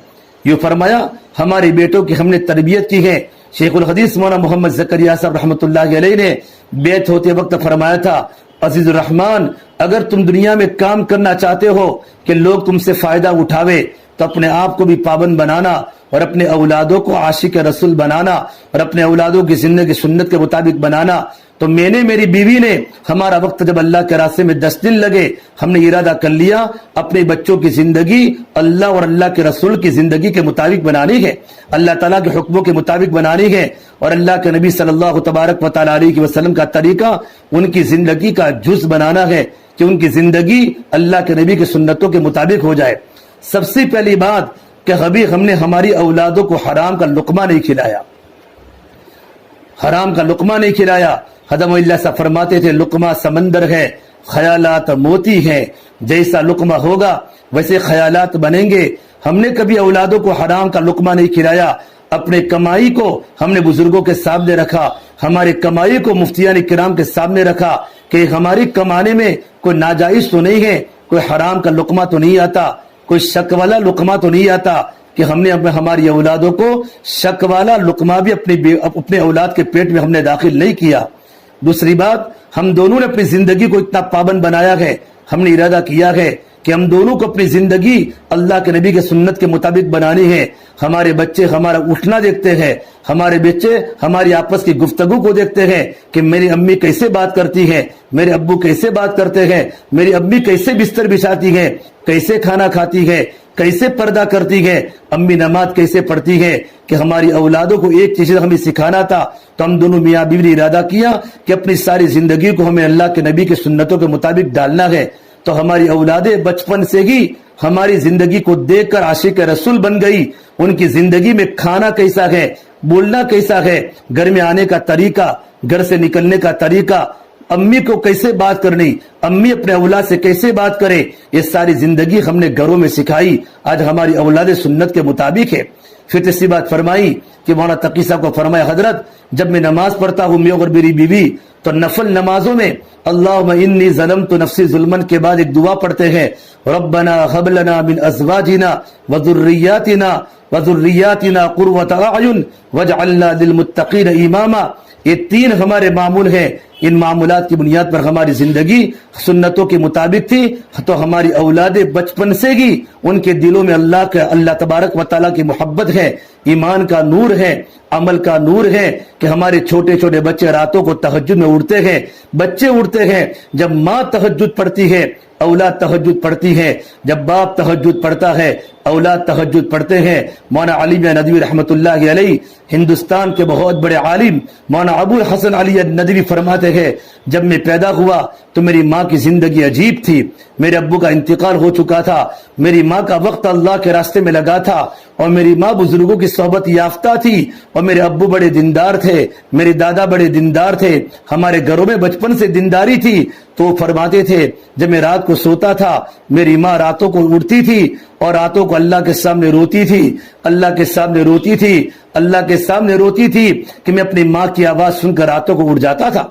یہ فرمایا ہمارے بیٹوں کی ہم نے تربیت کی ہے۔ شیخ الحدیث مولانا محمد زکریا صاحب رحمۃ اللہ علیہ نے بیعت ہوتے وقت فرمایا تھا، عزیز الرحمان اگر تم دنیا میں کام کرنا چاہتے ہو کہ لوگ تم سے فائدہ اٹھاوے تو اپنے آپ کو بھی پابند بنانا، اور اپنے اولادوں کو عاشق رسول بنانا، اور اپنے اولادوں کی زندگی سنت کے مطابق بنانا۔ تو میں نے، میری بیوی نے، ہمارا وقت جب اللہ کے راستے میں 10 دن لگے، ہم نے ارادہ کر لیا اپنے بچوں کی زندگی اللہ اور اللہ کے رسول کی زندگی کے مطابق بنانی ہے، اللہ تعالیٰ کے حکموں کے مطابق بنانی ہے، اور اللہ کے نبی صلی اللہ تبارک و تعالی علیہ وسلم کا طریقہ ان کی زندگی کا جز بنانا ہے کہ ان کی زندگی اللہ کے نبی کی سنتوں کے مطابق ہو جائے۔ سب سے پہلی بات کہ ابھی ہم نے ہماری اولادوں کو حرام کا لقمہ نہیں کھلایا، حرام کا لقمہ نہیں کھلایا۔ حضرت اللہ صاحب فرماتے تھے لقمہ سمندر ہے، خیالات موتی ہیں، جیسا لقمہ ہوگا ویسے خیالات بنیں گے۔ ہم نے کبھی اولادوں کو حرام کا لقمہ نہیں کھلایا، اپنے کمائی کو ہم نے بزرگوں کے سامنے رکھا، ہماری کمائی کو مفتیان کرام کے سامنے رکھا کہ ہماری کمانے میں کوئی ناجائز تو نہیں ہے، کوئی حرام کا لقمہ تو نہیں آتا، کوئی شک والا لقمہ تو نہیں آتا، کہ ہم نے ہماری اولادوں کو شک والا لقمہ بھی اپنے اولاد کے پیٹ میں ہم نے داخل نہیں کیا۔ دوسری بات، ہم دونوں نے اپنی زندگی کو اتنا پابند بنایا ہے، ہم نے ارادہ کیا ہے کہ ہم دونوں کو اپنی زندگی اللہ کے نبی کے سنت کے مطابق بنانی ہے۔ ہمارے بچے ہمارا اٹھنا دیکھتے ہیں، ہمارے بچے ہماری آپس کی گفتگو کو دیکھتے ہیں کہ میری امی کیسے بات کرتی ہے، میرے ابو کیسے بات کرتے ہیں، میری امی کیسے بستر بچھاتی ہے، کیسے کھانا کھاتی ہے، کیسے پردہ کرتی ہے، امی نماز کیسے پڑھتی ہے۔ کہ ہماری اولادوں کو ایک چیز ہمیں سکھانا تھا، تو ہم دونوں میاں بیوی نے ارادہ کیا کہ اپنی ساری زندگی کو ہمیں اللہ کے نبی کے سنتوں کے مطابق ڈالنا ہے۔ تو ہماری اولادیں بچپن سے ہی ہماری زندگی کو دیکھ کر عاشق رسول بن گئی۔ ان کی زندگی میں کھانا کیسا ہے، بولنا کیسا ہے، گھر میں آنے کا طریقہ، گھر سے نکلنے کا طریقہ، امی کو کیسے بات کرنی، امی اپنے اولاد سے کیسے بات کرے، یہ ساری زندگی ہم نے گھروں میں سکھائی۔ آج ہماری اولاد سنت کے مطابق ہے۔ پھر تیسری بات فرمائی کہ مولانا تقی صاحب کو فرمایا، حضرت جب میں نماز پڑھتا ہوں میں اور میری بیوی، تو نفل نمازوں میں اللہم انی ظلمت نفسی ظلمن کے بعد ایک دعا پڑھتے ہیں، ربنا هب لنا من ازواجنا وذریاتنا قرۃ اعین واجعلنا للمتقین اماما۔ یہ تین ہمارے معمول ہیں، ان معمولات کی بنیاد پر ہماری زندگی سنتوں کے مطابق تھی، تو ہماری اولادیں بچپن سے ہی ان کے دلوں میں اللہ تبارک و تعالیٰ کی محبت ہے، ایمان کا نور ہے، عمل کا نور ہے، کہ ہمارے چھوٹے چھوٹے بچے راتوں کو تہجد میں اٹھتے ہیں، بچے اٹھتے ہیں جب ماں تہجد پڑھتی ہے، اولاد تہجد پڑھتی ہے، جب باپ تہجد پڑھتا ہے، اولاد تہجد پڑھتے ہیں۔ مولانا علی میاں ندوی رحمۃ اللہ علیہ ہندوستان کے بہت بڑے عالم مولانا ابو الحسن علی ندوی فرماتے ہیں، جب میں پیدا ہوا تو میری ماں کی زندگی عجیب تھی، میرے ابو کا انتقال ہو چکا تھا، میری ماں کا وقت اللہ کے راستے میں لگا تھا، اور میری ماں بزرگوں کی صحبت یافتہ تھی، اور میرے ابو بڑے دیندار تھے، میرے دادا بڑے دیندار تھے، ہمارے گھروں میں بچپن سے دینداری تھی۔ تو وہ فرماتے تھے جب میں رات کو سوتا تھا میری ماں راتوں کو اٹھتی تھی اور راتوں کو اللہ کے سامنے روتی تھی، اللہ کے سامنے روتی تھی، اللہ کے سامنے روتی تھی، کہ میں اپنی ماں کی آواز سن کر راتوں کو اٹھ جاتا تھا۔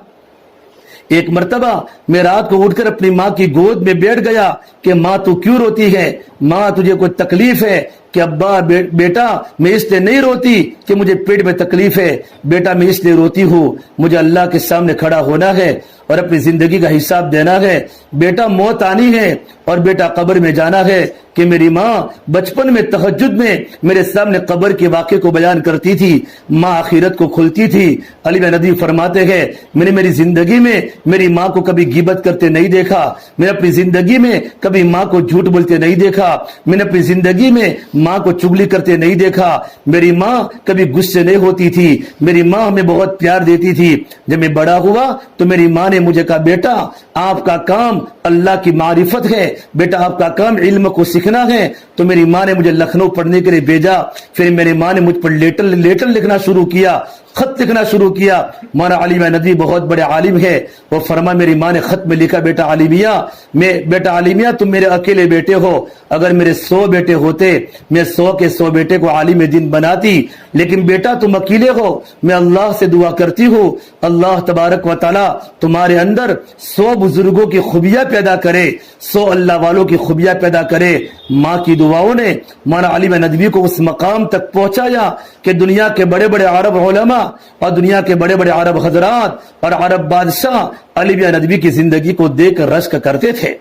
ایک مرتبہ میں رات کو اٹھ کر اپنی ماں کی گود میں بیٹھ گیا کہ ماں تو کیوں روتی ہے، ماں تجھے کوئی تکلیف ہے؟ کہ ابا بیٹا میں اس لیے نہیں روتی کہ مجھے پیٹ میں تکلیف ہے، بیٹا میں اس لیے روتی ہوں مجھے اللہ کے سامنے کھڑا ہونا ہے اور اپنی زندگی کا حساب دینا ہے، بیٹا موت آنی ہے اور بیٹا قبر میں جانا ہے۔ کہ میری ماں بچپن میں تہجد میں میرے سامنے قبر کے واقعے کو بیان کرتی تھی، ماں آخرت کو کھلتی تھی۔ علی بن ندوی فرماتے ہیں میں نے میری زندگی میں میری ماں کو کبھی غیبت کرتے نہیں دیکھا، میں نے اپنی زندگی میں کبھی ماں کو جھوٹ بولتے نہیں دیکھا، میں نے اپنی زندگی میں ماں کو چگلی کرتے نہیں دیکھا، میری ماں کبھی غصے نہیں ہوتی تھی، میری ماں ہمیں بہت پیار دیتی تھی۔ جب میں بڑا ہوا تو میری ماں نے مجھے کہا بیٹا آپ کا کام اللہ کی معرفت ہے، بیٹا آپ کا کام علم کو سیکھنا ہے۔ تو میری ماں نے مجھے لکھنؤ پڑھنے کے لیے بھیجا، پھر میری ماں نے مجھ پر لیٹر لکھنا شروع کیا، خط لکھنا شروع کیا۔ مولانا علی میاں ندوی بہت بڑے عالم ہے، وہ فرما میری ماں نے خط میں لکھا بیٹا علی میاں تم میرے اکیلے بیٹے ہو، اگر میرے 100 بیٹے ہوتے میں 100 کے 100 بیٹے کو عالم دین بناتی، لیکن بیٹا تم اکیلے ہو، میں اللہ سے دعا کرتی ہوں اللہ تبارک و تعالی تمہارے اندر 100 بزرگوں کی خوبیاں پیدا کرے، 100 اللہ والوں کی خوبیاں پیدا کرے۔ ماں کی دعاؤں نے مولانا علی میاں ندوی کو اس مقام تک پہنچایا کہ دنیا کے بڑے بڑے عرب علماء اور دنیا کے بڑے بڑے عرب حضرات اور عرب بادشاہ علی میاں ندوی کی زندگی کو دیکھ کر رشک کرتے تھے۔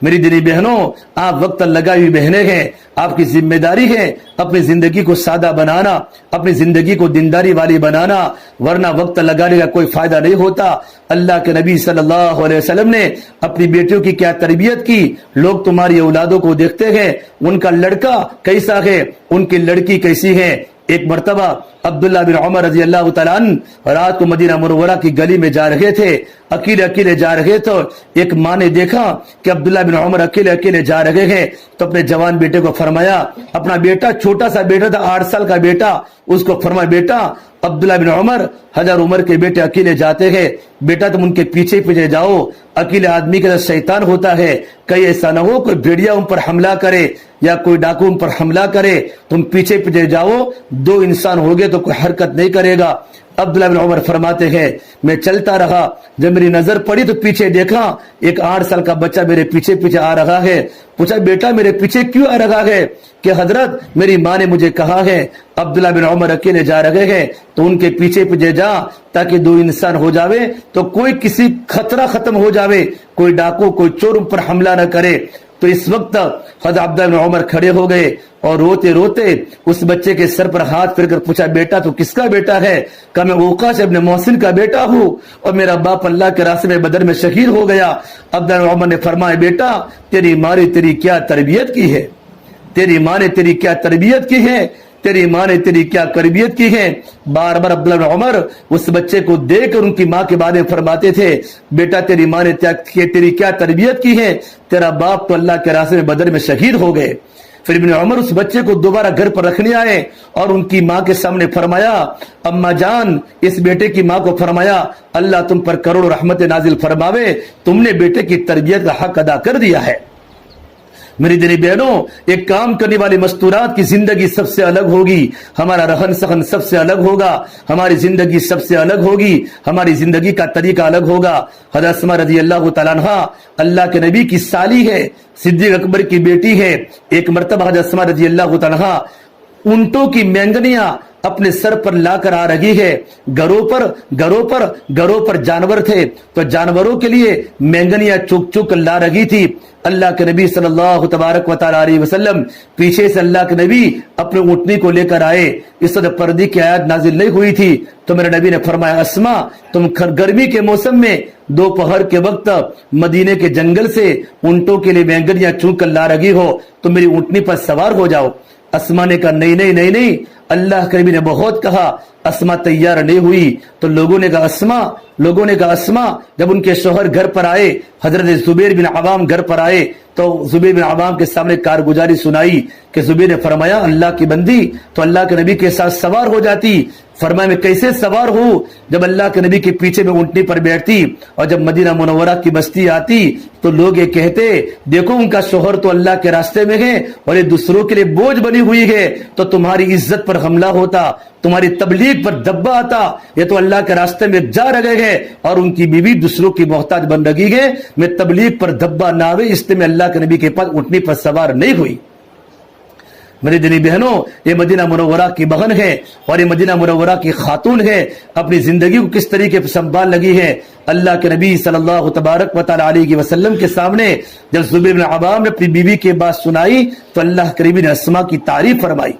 میری دینی بہنوں، آپ وقت لگائی ہوئی بہنیں ہیں، آپ کی ذمہ داری ہے اپنی زندگی کو سادہ بنانا، اپنی زندگی کو دینداری والی بنانا، ورنہ وقت لگانے کا کوئی فائدہ نہیں ہوتا۔ اللہ کے نبی صلی اللہ علیہ وسلم نے اپنی بیٹیوں کی کیا تربیت کی، لوگ تمہاری اولادوں کو دیکھتے ہیں ان کا لڑکا کیسا ہے، ان کی لڑکی کیسی ہے۔ ایک مرتبہ عبداللہ بن عمر رضی اللہ تعالیٰ عنہ رات کو مدینہ منورہ کی گلی میں جا رہے تھے، اکیلے جا رہے تھے۔ ایک ماں نے دیکھا کہ عبداللہ بن عمر اکیلے جا رہے ہیں، تو اپنے جوان بیٹے کو فرمایا، اپنا بیٹا چھوٹا سا بیٹا تھا 8 سال کا بیٹا، اس کو فرمایا بیٹا عبداللہ بن عمر 1000 عمر کے بیٹے اکیلے جاتے ہیں، بیٹا تم ان کے پیچھے جاؤ، اکیلے آدمی کے ساتھ شیطان ہوتا ہے، کہیں ایسا نہ ہو کوئی بھیڑیا ان پر حملہ کرے، یا کوئی ڈاکو ان پر حملہ کرے تم پیچھے پیچھے جاؤ, 2 انسان ہو گئے تو کوئی حرکت نہیں کرے گا. عبداللہ بن عمر فرماتے ہیں میں چلتا رہا, جب میری نظر پڑی تو پیچھے دیکھا ایک 8 سال کا بچہ میرے پیچھے پیچھے آ رہا ہے. پوچھا بیٹا میرے پیچھے کیوں آ رہا ہے؟ کہ حضرت میری ماں نے مجھے کہا ہے عبداللہ بن عمر اکیلے جا رہے ہیں تو ان کے پیچھے پیچھے جا تاکہ 2 انسان ہو جاوے تو کوئی کسی خطرہ ختم ہو جاوے, کوئی ڈاکو کوئی چور ان پر حملہ نہ کرے. تو اس وقت حضرت عبداللہ بن عمر کھڑے ہو گئے اور روتے روتے اس بچے کے سر پر ہاتھ پھیر کر پوچھا بیٹا تو کس کا بیٹا ہے؟ کہ میں اوقاش ابن محسن کا بیٹا ہوں اور میرا باپ اللہ کے راستے میں بدر میں شہید ہو گیا. عبداللہ بن عمر نے فرمایا بیٹا تیری ماں نے تیری کیا تربیت کی ہے, تیری ماں نے تیری کیا تربیت کی ہے, تیری ماں نے تیری کیا تربیت کی ہے. بار بار عبداللہ بن عمر اس بچے کو دیکھ کر ان کی ماں کے بارے میں فرماتے تھے بیٹا تیری ماں نے تیری کیا تربیت کی ہے, تیرا باپ تو اللہ کے راستے میں بدر میں شہید ہو گئے. پھر ابن عمر اس بچے کو دوبارہ گھر پر رکھنے آئے اور ان کی ماں کے سامنے فرمایا اما جان, اس بیٹے کی ماں کو فرمایا اللہ تم پر کروڑ رحمت نازل فرماوے, تم نے بیٹے کی تربیت کا حق ادا کر دیا ہے. میری دینی بہنوں, ایک کام کرنے والے مستورات کی زندگی سب سے الگ ہوگی, ہمارا رہن سہن سب سے الگ ہوگا, ہماری زندگی سب سے الگ ہوگی, ہماری زندگی کا طریقہ الگ ہوگا. حضرت اسماء رضی اللہ تعالیٰ عنہا اللہ کے نبی کی سالی ہے, صدیق اکبر کی بیٹی ہے. ایک مرتبہ حضرت اسماء رضی اللہ تعالیٰ عنہا اونٹوں کی مینگنیاں اپنے سر پر لا کر آ رہی ہے. گھروں پر جانور تھے تو جانوروں کے لیے مینگنیاں چک چک لا رہی تھی. اللہ کے نبی صلی اللہ تبارک و تعالی علیہ وسلم پیچھے سے اللہ کے نبی اپنے اونٹنی کو لے کر آئے. اس وقت پردے کی آیت نازل نہیں ہوئی تھی تو میرے نبی نے فرمایا اسما تم گرمی کے موسم میں دوپہر کے وقت مدینے کے جنگل سے اونٹوں کے لیے مینگنیاں چن کر لا رہی ہو تو میری اونٹنی پر سوار ہو جاؤ. اسما نے کہا نہیں, اللہ کے نبی نے بہت کہا. اسما تیار نہیں ہوئی تو لوگوں نے کہا اسما جب ان کے شوہر گھر پر آئے, حضرت زبیر بن عوام گھر پر آئے تو زبیر بن عوام کے سامنے کارگزاری سنائی کہ زبیر نے فرمایا اللہ کی بندی تو اللہ کے نبی کے ساتھ سوار ہو جاتی. فرمایا میں کیسے سوار ہوں؟ جب اللہ کے نبی کے پیچھے میں اونٹنی پر بیٹھتی اور جب مدینہ منورہ کی بستی آتی تو لوگ یہ کہتے دیکھو ان کا شوہر تو اللہ کے راستے میں ہے اور یہ دوسروں کے لیے بوجھ بنی ہوئی ہے, تو تمہاری عزت پر حملہ ہوتا, تمہاری تبلیغ پر دبا آتا. یہ تو اللہ کے راستے میں جا رہے ہیں اور ان کی بیوی دوسروں کی محتاج بن رہی ہے, میں تبلیغ پر دبا نہ ہوئے اس لیے میں اللہ کے نبی کے پاس اونٹنی پر سوار نہیں ہوئی. میری دینی بہنوں, یہ مدینہ منورہ کی بہن ہے اور یہ مدینہ منورہ کی خاتون ہے. اپنی زندگی کو کس طریقے سے سنبھال لگی ہے. اللہ کے نبی صلی اللہ تبارک و تعالی علیہ وسلم کے سامنے جب زبیر بن عوام نے اپنی بیوی کی بات سنائی تو اللہ کے نبی نے اسما کی تعریف فرمائی.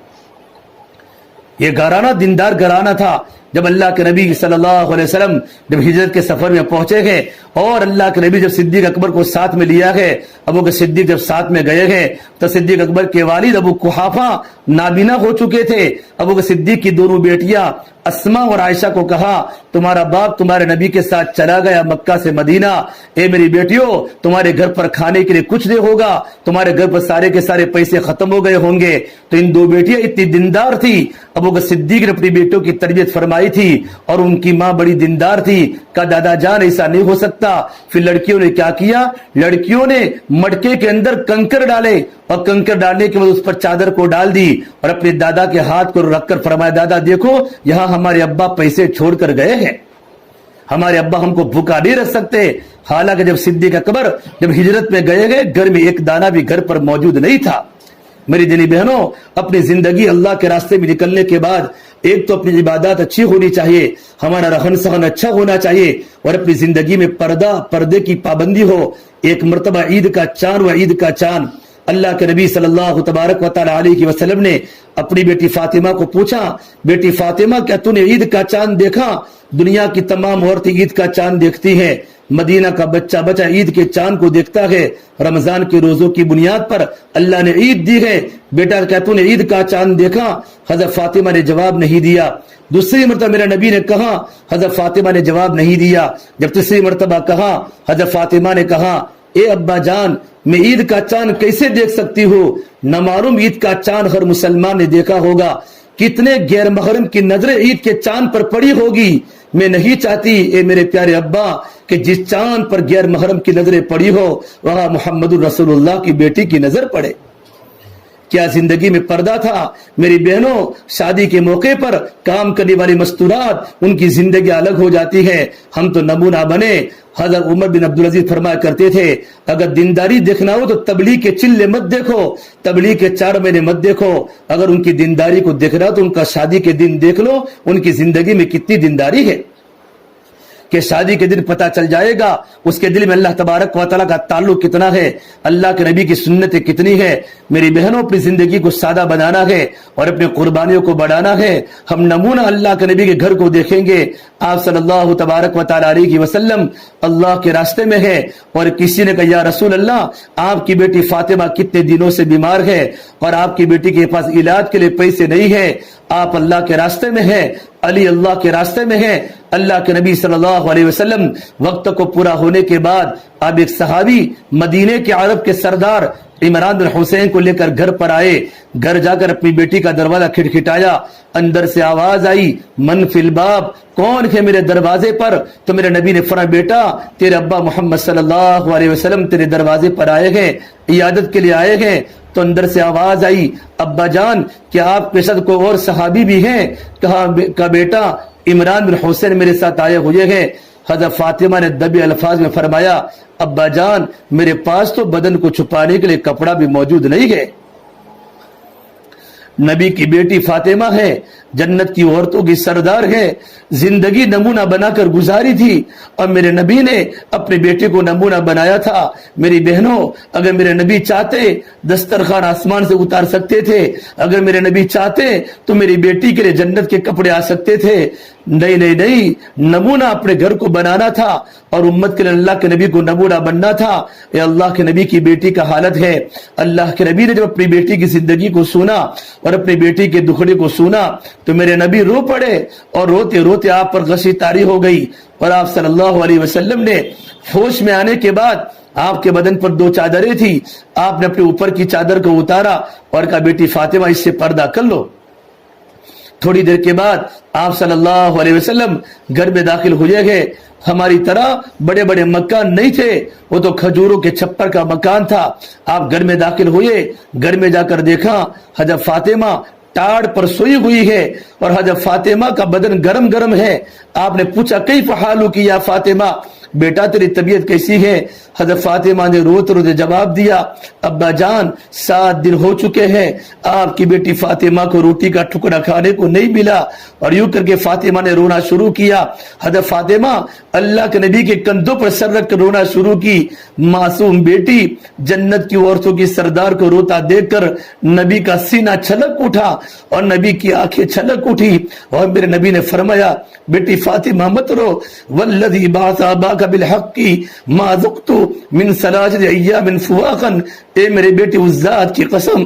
یہ گھرانہ دیندار گھرانہ تھا. جب اللہ کے نبی صلی اللہ علیہ وسلم جب ہجرت کے سفر میں پہنچے گئے اور اللہ کے نبی جب صدیق اکبر کو ساتھ میں لیا گئے, ابو کے صدیق جب ساتھ میں گئے گئے تو صدیق اکبر کے والد ابو قحافہ نابینا ہو چکے تھے. ابو کے صدیق کی دونوں بیٹیاں اسما اور عائشہ کو کہا تمہارا باپ تمہارے نبی کے ساتھ چلا گیا مکہ سے مدینہ, اے میری بیٹیوں تمہارے گھر پر کھانے کے لیے کچھ نہیں ہوگا, تمہارے گھر پر سارے کے سارے پیسے ختم ہو گئے ہوں گے. تو ان 2 بیٹیاں اتنی دیندار تھی, ابو کے صدیق نے اپنی بیٹیوں کی تربیت فرمائی تھی اور ان کی ماں بڑی دیندار تھی. کہا دادا جان ایسا نہیں ہو سکتا. پھر لڑکیوں نے کیا کیا, لڑکیوں نے مٹکے کے اندر کنکر ڈالے اور کنکر ڈالنے کے بعد اس پر چادر کو ڈال دی اور اپنے دادا کے ہاتھ کو رکھ کر فرمایا دادا دیکھو یہاں ہمارے ابا پیسے چھوڑ کر گئے ہیں, ہمارے ابا ہم کو بھوکا نہیں رکھ سکتے. حالانکہ جب صدیق اکبر جب ہجرت میں گئے گھر میں ایک دانہ بھی گھر پر موجود نہیں تھا. میری دینی بہنوں, اپنی زندگی اللہ کے راستے میں نکلنے کے بعد ایک تو اپنی عبادات اچھی ہونی چاہیے, ہمارا رہن سہن اچھا ہونا چاہیے اور اپنی زندگی میں پردے کی پابندی ہو. ایک مرتبہ عید کا چاند اللہ کے نبی صلی اللہ تبارک و تعالی علیہ وسلم نے اپنی بیٹی فاطمہ کو پوچھا بیٹی فاطمہ کیا تو نے عید کا چاند دیکھا؟ دنیا کی تمام عورتیں عید کا چاند دیکھتی ہیں, مدینہ کا بچہ عید کے چاند کو دیکھتا ہے. رمضان کے روزوں کی بنیاد پر اللہ نے عید دی ہے, بیٹا کیا تو نے عید کا چاند دیکھا؟ حضرت فاطمہ نے جواب نہیں دیا. دوسری مرتبہ میرے نبی نے کہا, حضرت فاطمہ نے جواب نہیں دیا. جب تیسری مرتبہ کہا, حضرت فاطمہ نے کہا اے ابا جان میں عید کا چاند کیسے دیکھ سکتی ہوں؟ نہ معلوم عید کا چاند ہر مسلمان نے دیکھا ہوگا, کتنے غیر محرم کی نظریں عید کے چاند پر پڑی ہوگی. میں نہیں چاہتی اے میرے پیارے ابا کہ جس چاند پر غیر محرم کی نظریں پڑی ہو وہاں محمد رسول اللہ کی بیٹی کی نظر پڑے. کیا زندگی میں پردہ تھا؟ میری بہنوں، شادی کے موقع پر کام کرنے والی مستورات ان کی زندگی الگ ہو جاتی ہے، ہم تو نمونہ بنے۔ حضرت عمر بن عبدالعزیز فرمایا کرتے تھے اگر دینداری دیکھنا ہو تو تبلیغ کے چلے مت دیکھو، تبلیغ کے 4 مہینے مت دیکھو، اگر ان کی دینداری کو دیکھ رہا تو ان کا شادی کے دن دیکھ لو، ان کی زندگی میں کتنی دینداری ہے کہ شادی کے دن پتہ چل جائے گا اس کے دل میں اللہ تبارک و تعالیٰ کا تعلق کتنا ہے، اللہ کے نبی کی سنتیں کتنی ہے۔ میری بہنوں، اپنی زندگی کو سادہ بنانا ہے اور اپنی قربانیوں کو بڑھانا ہے۔ ہم نمونہ اللہ کے نبی کے گھر کو دیکھیں گے، آپ صلی اللہ تبارک و تعالیٰ علیہ وسلم اللہ کے راستے میں ہے، اور کسی نے کہا یا رسول اللہ، آپ کی بیٹی فاطمہ کتنے دنوں سے بیمار ہے اور آپ کی بیٹی کے پاس علاج کے لیے پیسے نہیں ہے، آپ اللہ کے راستے میں ہیں، علی اللہ کے راستے میں ہیں۔ اللہ کے نبی صلی اللہ علیہ وسلم وقت کو پورا ہونے کے بعد اب ایک صحابی مدینے کے عرب کے سردار عمران بن حسین کو لے کر گھر پر آئے، گھر جا کر اپنی بیٹی کا دروازہ کھٹکھٹایا، اندر سے آواز آئی من فی الباب، کون ہے میرے دروازے پر؟ تو میرے نبی نے فرمایا بیٹا تیرے ابا محمد صلی اللہ علیہ وسلم تیرے دروازے پر آئے ہیں، عیادت کے لیے آئے ہیں۔ تو اندر سے آواز آئی ابا جان کیا آپ کے ساتھ کوئی اور صحابی بھی ہیں؟ کہا بیٹا عمران بن حسین میرے ساتھ آئے ہوئے ہیں۔ حضرت فاطمہ نے دبی الفاظ میں فرمایا ابا جان میرے پاس تو بدن کو چھپانے کے لیے کپڑا بھی موجود نہیں ہے۔ نبی کی بیٹی فاطمہ ہے، جنت کی عورتوں کی سردار ہے، زندگی نمونہ بنا کر گزاری تھی، اور میرے نبی نے اپنے بیٹے کو نمونہ بنایا تھا۔ میری بہنوں، اگر میرے نبی چاہتے دسترخوان آسمان سے اتار سکتے تھے، اگر میرے نبی چاہتے تو میری بیٹی کے لیے جنت کے کپڑے آ سکتے تھے۔ نہیں نہیں نہیں، نمونہ اپنے گھر کو بنانا تھا اور امت کے لیے اللہ کے نبی کو نمونہ بننا تھا۔ یہ اللہ کے نبی کی بیٹی کا حالت ہے۔ اللہ کے نبی نے جب اپنی بیٹی کی زندگی کو سنا اور اپنی بیٹی کے دکھڑے کو سنا تو میرے نبی رو پڑے، اور روتے روتے آپ پر غشی طاری ہو گئی، اور آپ صلی اللہ علیہ وسلم نے ہوش میں آنے کے بعد آپ کے بدن پر 2 چادریں تھی، آپ نے اپنے اوپر کی چادر کو اتارا اور کہا بیٹی فاطمہ اس سے پردہ کر لو۔ تھوڑی دیر کے بعد آپ صلی اللہ علیہ وسلم گھر میں داخل ہوئے گئے۔ ہماری طرح بڑے بڑے مکان نہیں تھے، وہ تو کھجوروں کے چھپر کا مکان تھا۔ آپ گھر میں داخل ہوئے، گھر میں جا کر دیکھا حضرت فاطمہ ٹاڑ پر سوئی ہوئی ہے اور حضرت فاطمہ کا بدن گرم گرم ہے۔ آپ نے پوچھا کیف حالک یا فاطمہ، بیٹا تیری طبیعت کیسی ہے؟ حضرت فاطمہ نے روتے روتے جواب دیا ابا جان 7 دن ہو چکے ہیں آپ کی بیٹی فاطمہ کو روٹی کا ٹکڑا کھانے کو نہیں ملا، اور یوں کر کے فاطمہ نے رونا شروع کیا۔ حضرت فاطمہ اللہ کے نبی کے کندھوں پر سر رکھ کر رونا شروع کی۔ معصوم بیٹی جنت کی عورتوں کی سردار کو روتا دیکھ کر نبی کا سینہ چھلک اٹھا اور نبی کی آنکھیں چھلک اٹھی، اور میرے نبی نے فرمایا بیٹی فاطمہ مت رو، والذی بعث اباک بالحق ما ذقت من ثلاثة ایام فواقا، اے میرے بیٹی اس ذات کی قسم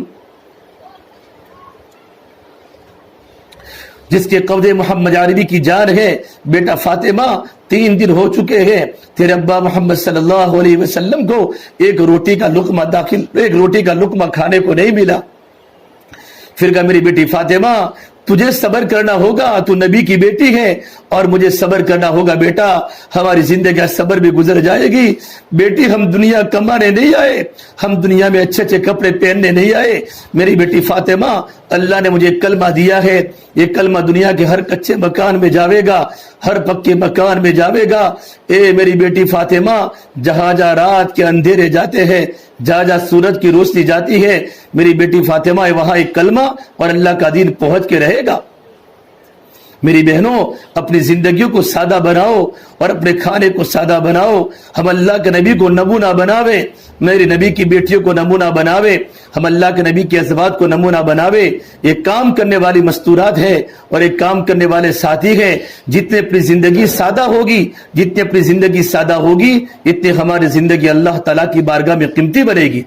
جس کے قبضے محمد عربی کی جان ہے، بیٹا فاطمہ 3 دن ہو چکے ہیں تیرے ابا محمد صلی اللہ علیہ وسلم کو ایک روٹی کا لقمہ کھانے کو نہیں ملا۔ پھر کہا میری بیٹی فاطمہ تجھے صبر کرنا ہوگا، تو نبی کی بیٹی ہے، اور مجھے صبر کرنا ہوگا بیٹا، ہماری زندگی کا صبر بھی گزر جائے گی۔ بیٹی ہم دنیا کمانے نہیں آئے، ہم دنیا میں اچھے اچھے کپڑے پہننے نہیں آئے۔ میری بیٹی فاطمہ اللہ نے مجھے کلمہ دیا ہے، یہ کلمہ دنیا کے ہر کچے مکان میں جاوے گا، ہر پکے مکان میں جاوے گا۔ اے میری بیٹی فاطمہ جہاں جہاں رات کے اندھیرے جاتے ہیں، جہاں جہاں سورج کی روشنی جاتی ہے، میری بیٹی فاطمہ وہاں ایک کلمہ اور اللہ کا دین پہنچ کے رہے گا۔ میری بہنوں اپنی زندگیوں کو سادہ بناؤ اور اپنے کھانے کو سادہ بناؤ۔ ہم اللہ کے نبی کو نمونہ بناوے، میری نبی کی بیٹیوں کو نمونہ بناوے، ہم اللہ کے نبی کے ازواج کو نمونہ بناوے۔ ایک کام کرنے والی مستورات ہے اور ایک کام کرنے والے ساتھی ہیں۔ جتنے اپنی زندگی سادہ ہوگی، جتنے اپنی زندگی سادہ ہوگی، اتنے ہماری زندگی اللہ تعالیٰ کی بارگاہ میں قیمتی بنے گی۔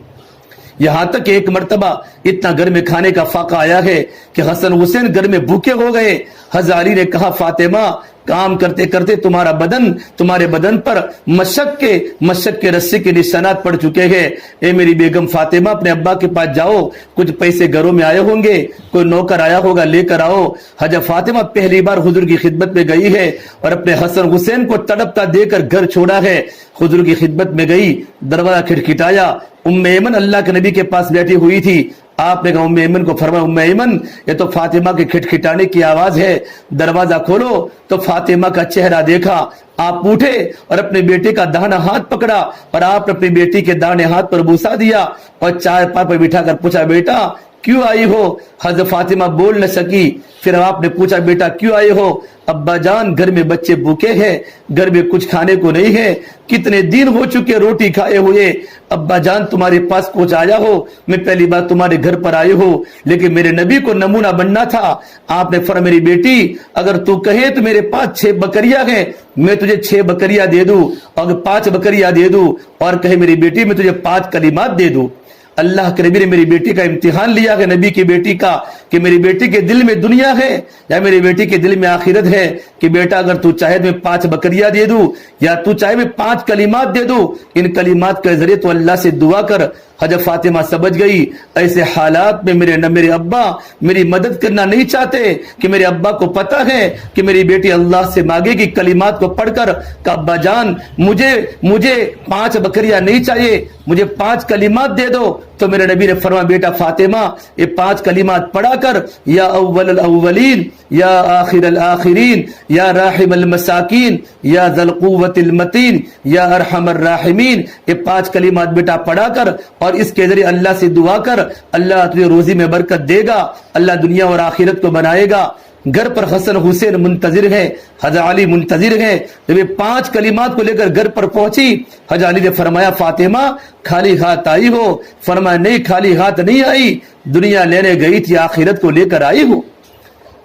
یہاں تک کہ ایک مرتبہ اتنا گھر میں کھانے کا فاقہ آیا ہے کہ حسن حسین گھر میں بھوکے ہو گئے۔ حضرت علی نے کہا فاطمہ کام کرتے کرتے تمہارے بدن پر مشق کے رسی کے نشانات پڑ چکے ہیں۔ اے میری بیگم فاطمہ اپنے ابا کے پاس جاؤ، کچھ پیسے گھروں میں آئے ہوں گے، کوئی نوکر آیا ہوگا لے کر آؤ۔ حضرت فاطمہ پہلی بار حضور کی خدمت میں گئی ہے اور اپنے حسن حسین کو تڑپتا دے کر گھر چھوڑا ہے۔ حضور کی خدمت میں گئی، دروازہ کھٹکھٹایا، ام ایمن اللہ کے نبی کے پاس بیٹھی ہوئی تھی۔ آپ نے کہا ام ایمن کو فرمایا ام ایمن یہ تو فاطمہ کے کھٹکھٹانے کی آواز ہے، دروازہ کھولو۔ تو فاطمہ کا چہرہ دیکھا، آپ اٹھے اور اپنے بیٹے کا داہنا ہاتھ پکڑا اور آپ نے اپنی بیٹی کے داہنے ہاتھ پر بوسا دیا اور چائے پر بٹھا کر پوچھا بیٹا کیوں آئی ہو؟ حضرت فاطمہ بول نہ سکی۔ پھر آپ نے پوچھا بیٹا کیوں آئے ہو؟ ابا جان گھر میں بچے بھوکے ہیں، گھر میں کچھ کھانے کو نہیں ہے، کتنے دن ہو چکے روٹی کھائے ہوئے، ابا جان تمہارے پاس کچھ آیا ہو؟ میں پہلی بار تمہارے گھر پر آئی ہوں، لیکن میرے نبی کو نمونہ بننا تھا۔ آپ نے فرمایا میری بیٹی اگر تو کہے تو میرے پاس 6 بکریاں ہیں، میں تجھے 6 بکریاں دے دوں، اور 5 بکریاں دے دوں، اور کہے میری بیٹی میں تجھے 5 کلمات دے دوں۔ اللہ کے نبی نے میری بیٹی کا امتحان لیا ہے، نبی کی بیٹی کا، کہ میری بیٹی کے دل میں دنیا ہے یا میری بیٹی کے دل میں آخرت ہے، کہ بیٹا اگر تو چاہے میں 5 بکریاں دے دوں یا تو چاہے میں 5 کلمات دے دوں، ان کلمات کے ذریعے تو اللہ سے دعا کر۔ حضرت فاطمہ سمجھ گئی ایسے حالات میں میرے ابا میری مدد کرنا نہیں چاہتے، کہ میرے ابا کو پتہ ہے کہ میری بیٹی اللہ سے مانگے گی کلمات کو پڑھ کر کہ ابا جان مجھے 5 بکریاں نہیں چاہیے، مجھے 5 کلمات دے دو۔ تو میرے نبی نے فرمایا بیٹا فاطمہ یہ 5 کلمات پڑھا کر، یا اول الاولین یا آخر الاخرین یا راحم المساکین یا ذی القوۃ المتین یا ارحم الراحمین، یہ 5 کلمات بیٹا پڑھا کر اور اس کے ذریعے اللہ سے دعا کر، اللہ تجھے روزی میں برکت دے گا، اللہ دنیا اور آخرت کو بنائے گا۔ گھر پر حسن حسین منتظر ہے، حضرت علی منتظر ہے۔ جب یہ 5 کلمات کو لے کر گھر پر پہنچی، حضرت علی نے فرمایا فاطمہ خالی ہاتھ آئی ہو؟ فرمایا نہیں خالی ہاتھ نہیں آئی، دنیا لینے گئی تھی آخرت کو لے کر آئی ہوں،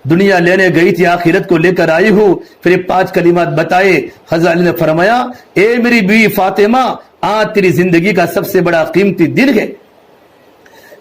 دنیا لینے گئی تھی آخرت کو لے کر آئی ہوں۔ پھر یہ 5 کلمات بتائے۔ حضرت علی نے فرمایا اے میری بیوی فاطمہ آج تیری زندگی کا سب سے بڑا قیمتی دن ہے،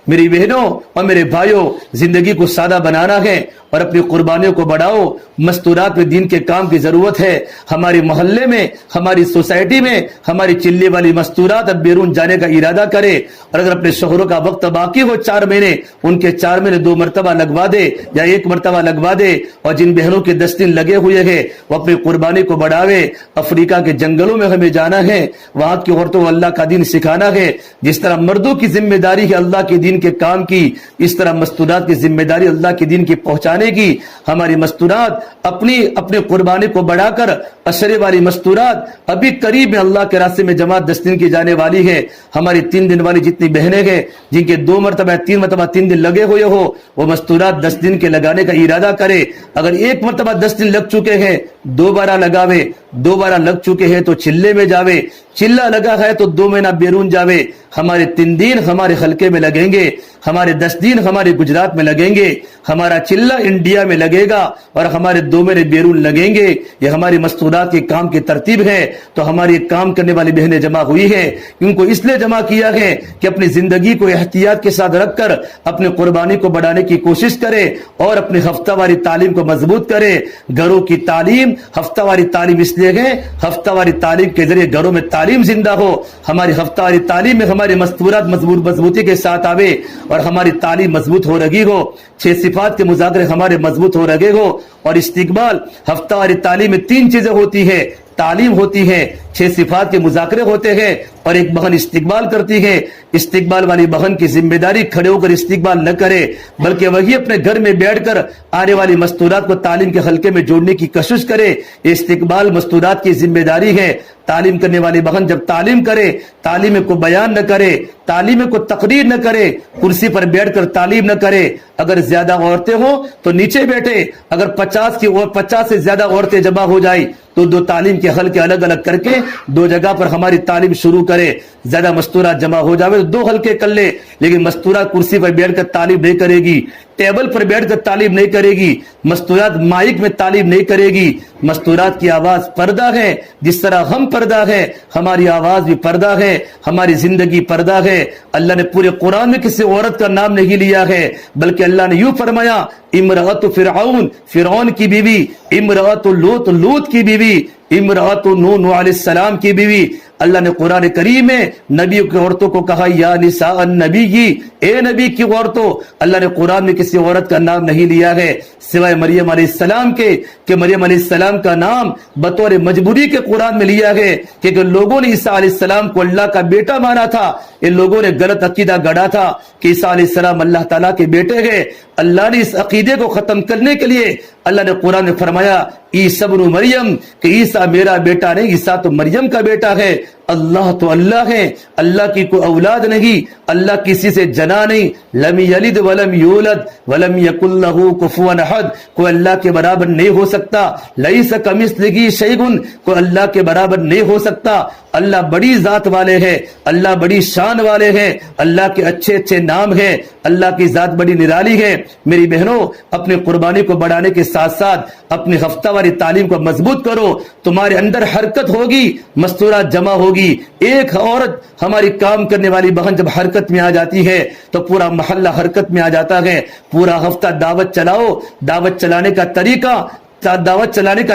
میری بہنوں اور میرے بھائیوں زندگی کو سادہ بنانا ہے اور اپنی قربانیوں کو بڑھاؤ۔ مستورات میں دین کے کام کی ضرورت ہے۔ ہمارے محلے میں، ہماری سوسائٹی میں ہماری چلے والی مستورات اب بیرون جانے کا ارادہ کرے، اور اگر اپنے شوہروں کا وقت باقی ہو 4 مہینے، ان کے 4 مہینے 2 مرتبہ لگوا دے یا 1 مرتبہ لگوا دے، اور جن بہنوں کے 10 دن لگے ہوئے ہیں وہ اپنی قربانی کو بڑھاوے۔ افریقہ کے جنگلوں میں ہمیں جانا ہے، وہاں کی عورتوں کو اللہ کا دین سکھانا ہے۔ جس طرح مردوں کی ذمہ داری ہے اللہ کے دین کے کام کی، اس طرح مستورات کی ذمہ داری اللہ کے دین کی پہنچانے کی۔ ہماری مستورات اپنی قربانی کو بڑھا کر، اشرے والی مستورات ابھی قریب میں اللہ کے راستے میں جماعت 10 دن کی جانے والی ہے۔ ہماری 3 دن والی جتنی بہنیں ہیں جن کے 2 مرتبہ 3 مرتبہ 3 دن لگے ہوئے ہو، وہ مستورات 10 دن کے لگانے کا ارادہ کرے۔ اگر 1 مرتبہ 10 دن لگ چکے ہیں دوبارہ لگاوے، دوبارہ لگ چکے ہیں تو چلے میں جاوے، چلہ لگا ہے تو 2 مہینہ بیرون جاوے۔ ہمارے 3 دن ہمارے حلقے میں لگیں گے، ہمارے 10 دن ہمارے گجرات میں لگیں گے، ہمارا چلہ انڈیا میں لگے گا، اور ہمارے 2 مہینے بیرون لگیں گے۔ یہ ہماری مستورات کے کام کی ترتیب ہے۔ تو ہماری کام کرنے والی بہنیں جمع ہوئی ہیں، ان کو اس لیے جمع کیا ہے کہ اپنی زندگی کو احتیاط کے ساتھ رکھ کر اپنی قربانی کو بڑھانے کی کوشش کرے اور اپنی ہفتہ واری تعلیم کو مضبوط کرے۔ گھروں کی تعلیم ہفتہ واری تعلیم اس لیے ہے، ہفتہ واری تعلیم کے ذریعے گھروں میں تعلیم زندہ ہو۔ ہماری ہفتہ واری تعلیم میں ہماری مستورات مضبوطی کے ساتھ آوے اور ہماری تعلیم مضبوط ہو رہی ہو، 6 صفات کے مذاکرے ہمارے مضبوط ہو رہے ہو، اور استقبال ہفتہ واری تعلیم میں 3 چیزیں ہوتی ہے، تعلیم ہوتی ہے، 6 صفات کے مذاکرے ہوتے ہیں، اور ایک بہن استقبال کرتی ہے۔ استقبال والی بہن کی ذمہ داری کھڑے ہو کر استقبال نہ کرے، بلکہ وہی اپنے گھر میں بیٹھ کر آنے والی مستورات کو تعلیم کے حلقے میں جوڑنے کی کوشش کرے۔ یہ استقبال مستورات کی ذمہ داری ہے۔ تعلیم کرنے والی بہن جب تعلیم کرے، تعلیم کو بیان نہ کرے، تعلیم کو تقریر نہ کرے، کرسی پر بیٹھ کر تعلیم نہ کرے۔ اگر زیادہ عورتیں ہوں تو نیچے بیٹھے، اگر 50 سے زیادہ عورتیں جمع ہو جائیں تو 2 تعلیم کے حلقے الگ الگ کر کے 2 جگہ پر ہماری تعلیم شروع کرے۔ زیادہ مستورات جمع ہو جاوے تو 2 حلقے کر لے، لیکن مستورات کرسی پر بیٹھ کر تعلیم نہیں کرے گی، ٹیبل پر بیٹھ کر تعلیم نہیں کرے گی، مستورات مائک میں تعلیم نہیں کرے گی۔ مستورات کی آواز پردہ ہے، جس طرح ہم پردہ ہے، ہماری آواز بھی پردہ ہے، ہماری زندگی پردہ ہے۔ اللہ نے پورے قرآن میں کسی عورت کا نام نہیں لیا ہے، بلکہ اللہ نے یوں فرمایا امرأۃ فرعون، فرعون کی بیوی، امرأۃ لوط، لوط کی بیوی، امرأۃ نوح علیہ السلام کی بیوی۔ اللہ نے قرآن کریم میں نبی کی عورتوں کو کہا یا نساء النبی، اے نبی کی عورتوں. اللہ نے قرآن میں کسی عورت کا نام نہیں لیا ہے سوائے مریم علیہ السلام کے، کہ مریم علیہ السلام کا نام بطور مجبوری کے قرآن میں لیا ہے، کہ لوگوں نے عیسیٰ علیہ السلام کو اللہ کا بیٹا مانا تھا. ان لوگوں نے غلط عقیدہ گڑھا تھا کہ عیسیٰ علیہ السلام اللہ تعالیٰ کے بیٹے ہیں. اللہ نے اس عقیدے کو ختم کرنے کے لیے اللہ نے قرآن میں فرمایا عیسی ابن مریم، کہ عیسیٰ میرا بیٹا نہیں، عیسیٰ تو مریم کا بیٹا ہے. اللہ تو اللہ ہے، اللہ کی کوئی اولاد نہیں، اللہ کسی سے جنا نہیں. لم یلد ولم یولد ولم یکن لہ کفوا احد، کوئی اللہ کے برابر نہیں ہو سکتا. لیس کمثلہ شیء، کوئی اللہ کے برابر نہیں ہو سکتا. اللہ بڑی ذات والے ہیں، اللہ بڑی شان والے ہیں، اللہ کے اچھے اچھے نام ہیں، اللہ کی ذات بڑی نرالی ہے. میری بہنوں، اپنی قربانی کو بڑھانے کے ساتھ ساتھ اپنی ہفتہ واری تعلیم کو مضبوط کرو. تمہارے اندر حرکت ہوگی، مستورات جمع ہوگی. ایک عورت ہماری کام کرنے والی بہن جب حرکت میں آ جاتی ہے تو پورا محلہ حرکت میں آ جاتا ہے. پورا ہفتہ دعوت چلاؤ. دعوت چلانے کا